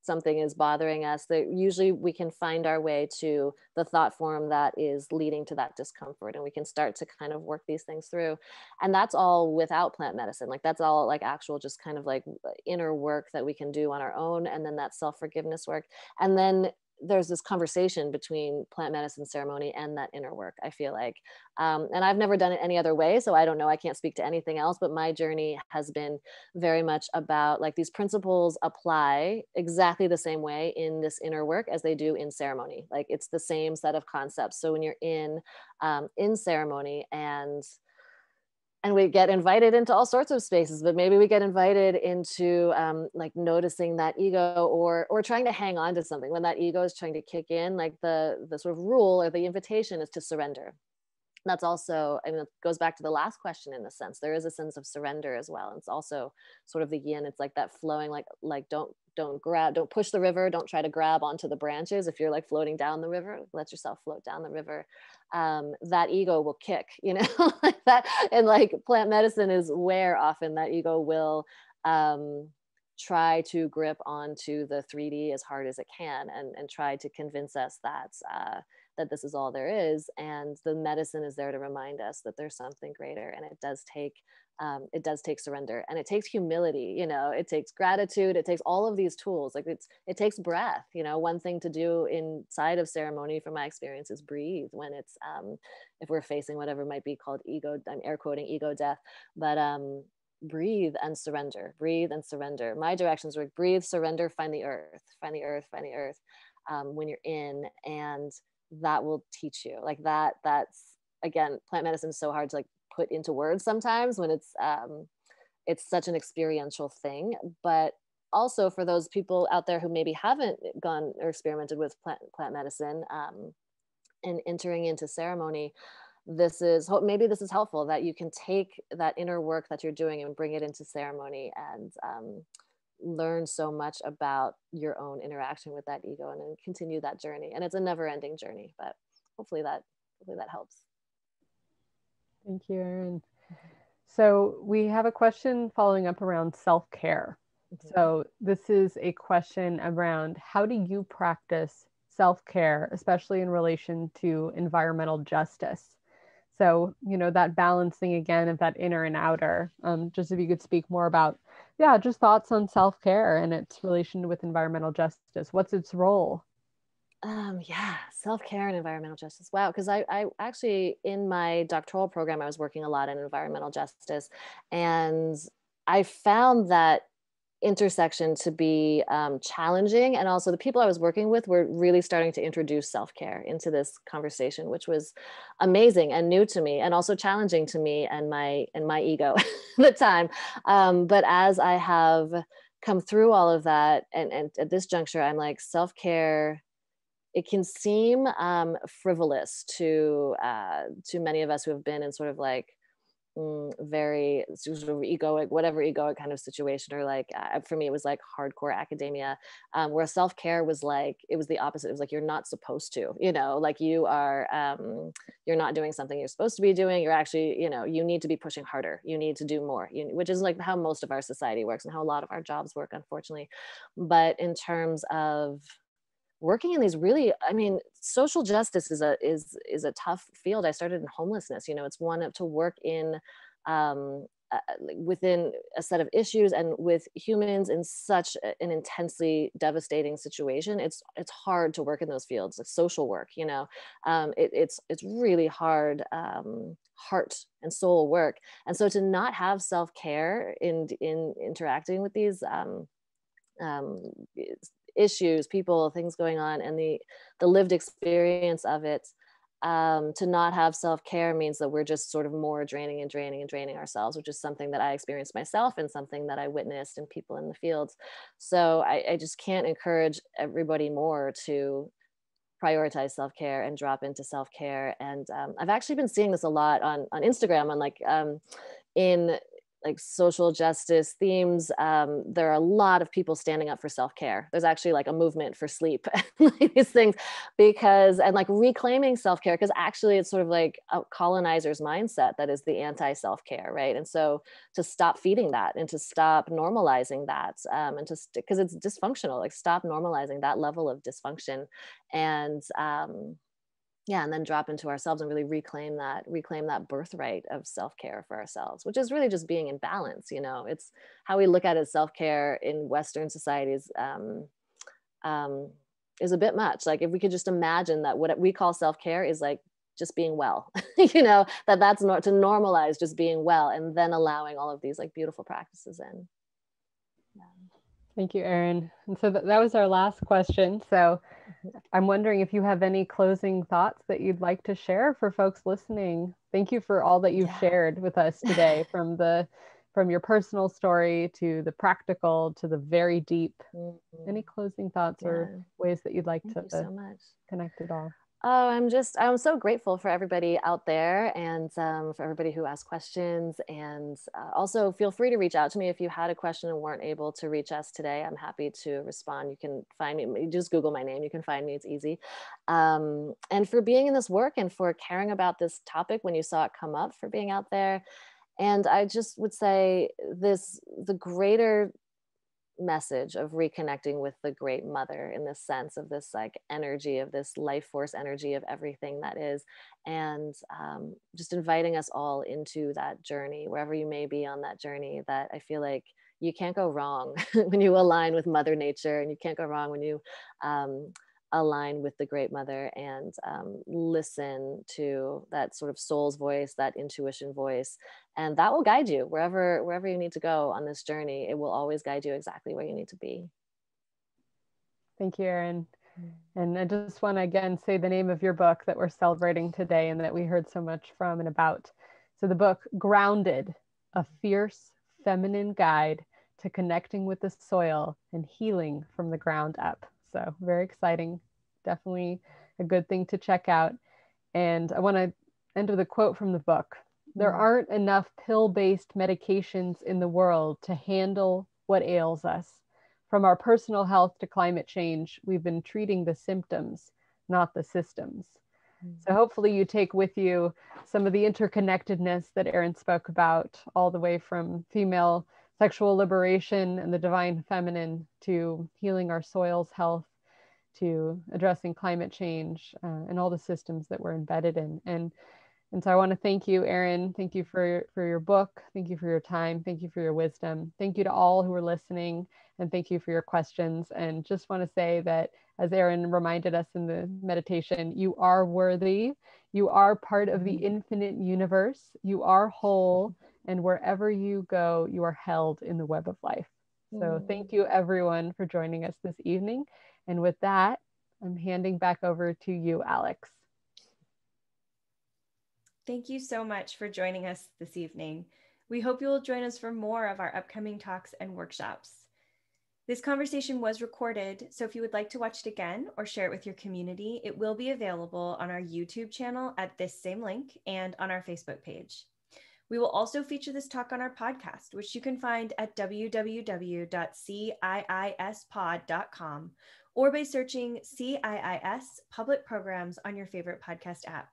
something is bothering us, that usually we can find our way to the thought form that is leading to that discomfort, and we can start to kind of work these things through. And that's all without plant medicine. Like that's all like actual just kind of like inner work that we can do on our own, and then that self-forgiveness work. And then there's this conversation between plant medicine ceremony and that inner work, I feel like. And I've never done it any other way, so I don't know, I can't speak to anything else, but my journey has been very much about like these principles apply exactly the same way in this inner work as they do in ceremony. Like it's the same set of concepts. So when you're in ceremony and we get invited into all sorts of spaces, but maybe we get invited into like noticing that ego or trying to hang on to something when that ego is trying to kick in, like the sort of rule or the invitation is to surrender. That's also, I mean, it goes back to the last question in a sense. There is a sense of surrender as well. It's also sort of the yin. It's like that flowing, like don't grab, don't push the river. Don't try to grab onto the branches. If you're like floating down the river, let yourself float down the river. That ego will kick, you know, like that. And like plant medicine is where often that ego will try to grip onto the 3D as hard as it can and try to convince us that that this is all there is. And the medicine is there to remind us that there's something greater. And it does take surrender, and it takes humility, it takes gratitude, it takes all of these tools. Like it takes breath. One thing to do inside of ceremony from my experience is breathe when it's if we're facing whatever might be called ego, I'm air quoting ego death, but breathe and surrender, breathe and surrender. My directions were breathe, surrender, find the earth, find the earth, find the earth, when you're in, and that will teach you. Like that's, again, plant medicine is so hard to like put into words sometimes when it's such an experiential thing. But also for those people out there who maybe haven't gone or experimented with plant medicine, and entering into ceremony, maybe this is helpful, that you can take that inner work that you're doing and bring it into ceremony, and learn so much about your own interaction with that ego, and then continue that journey. And it's a never-ending journey, but hopefully that helps. Thank you, Erin. So we have a question following up around self-care. So this is a question around, how do you practice self-care, especially in relation to environmental justice? So, that balancing again of that inner and outer, just if you could speak more about, just thoughts on self-care and its relation with environmental justice. What's its role? Self-care and environmental justice. Wow. Because I actually, in my doctoral program, I was working a lot in environmental justice, and I found that intersection to be challenging. And also the people I was working with were really starting to introduce self-care into this conversation, which was amazing and new to me, and also challenging to me and my ego at the time. But as I have come through all of that, and at this juncture, I'm like, self-care, it can seem frivolous to many of us who have been in sort of like very sort of egoic kind of situation, or like for me it was like hardcore academia, where self-care was like, it was the opposite. It was like, you're not supposed to, like you are you're not doing something you're supposed to be doing. You're actually, you need to be pushing harder, you need to do more, which is like how most of our society works and how a lot of our jobs work, unfortunately. But in terms of working in these really, social justice is a tough field. I started in homelessness. It's one to work in within a set of issues and with humans in such an intensely devastating situation. It's hard to work in those fields, like social work. It's really hard heart and soul work. And so to not have self-care in interacting with these issues, people, things going on, and the lived experience of it, to not have self-care means that we're just sort of more draining ourselves, which is something that I experienced myself and something that I witnessed in people in the fields. So I just can't encourage everybody more to prioritize self-care and drop into self-care. And I've actually been seeing this a lot on Instagram, on like in like social justice themes. There are a lot of people standing up for self-care. There's actually like a movement for sleep, like these things, and like reclaiming self-care, because actually it's sort of like a colonizer's mindset that is the anti-self-care, right? And so to stop feeding that and to stop normalizing that, and because it's dysfunctional, like stop normalizing that level of dysfunction, and and then drop into ourselves and really reclaim that birthright of self-care for ourselves, which is really just being in balance. It's how we look at it. Self-care in Western societies is a bit much. Like if we could just imagine that what we call self-care is like just being well, that's not to normalize just being well, and then allowing all of these like beautiful practices in. Thank you, Erin. And so that was our last question. So I'm wondering if you have any closing thoughts that you'd like to share for folks listening. Thank you for all that you've shared with us today, from your personal story to the practical to the very deep. Any closing thoughts or ways that you'd like to so much. Connect it all? Oh, I'm so grateful for everybody out there, and for everybody who asked questions. And also feel free to reach out to me if you had a question and weren't able to reach us today. I'm happy to respond. You can find me, just Google my name. You can find me, it's easy. And for being in this work and for caring about this topic when you saw it come up, for being out there. And I just would say the greater message of reconnecting with the great mother, in this sense of this like energy, of this life force energy of everything that is, and just inviting us all into that journey, wherever you may be on that journey, that I feel like you can't go wrong when you align with Mother Nature, and you can't go wrong when you align with the great mother, and listen to that sort of soul's voice, that intuition voice, and that will guide you wherever you need to go on this journey. It will always guide you exactly where you need to be. Thank you, Erin. And I just want to again say the name of your book that we're celebrating today and that we heard so much from and about. So the book, Grounded, A Fierce Feminine Guide to Connecting with the Soil and Healing from the Ground Up. So very exciting, definitely a good thing to check out. And I want to end with a quote from the book. There aren't enough pill-based medications in the world to handle what ails us. From our personal health to climate change, we've been treating the symptoms, not the systems. So hopefully you take with you some of the interconnectedness that Erin spoke about, all the way from female sexual liberation and the divine feminine to healing our soil's health, to addressing climate change and all the systems that we're embedded in. And so I want to thank you, Erin. Thank you for your book. Thank you for your time. Thank you for your wisdom. Thank you to all who are listening, and thank you for your questions. And just want to say that, as Erin reminded us in the meditation, you are worthy. You are part of the infinite universe. You are whole. And wherever you go, you are held in the web of life. So thank you, everyone, for joining us this evening. And with that, I'm handing back over to you, Alex. Thank you so much for joining us this evening. We hope you will join us for more of our upcoming talks and workshops. This conversation was recorded, so if you would like to watch it again or share it with your community, it will be available on our YouTube channel at this same link and on our Facebook page. We will also feature this talk on our podcast, which you can find at www.ciispod.com or by searching CIIS Public Programs on your favorite podcast app.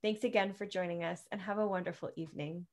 Thanks again for joining us, and have a wonderful evening.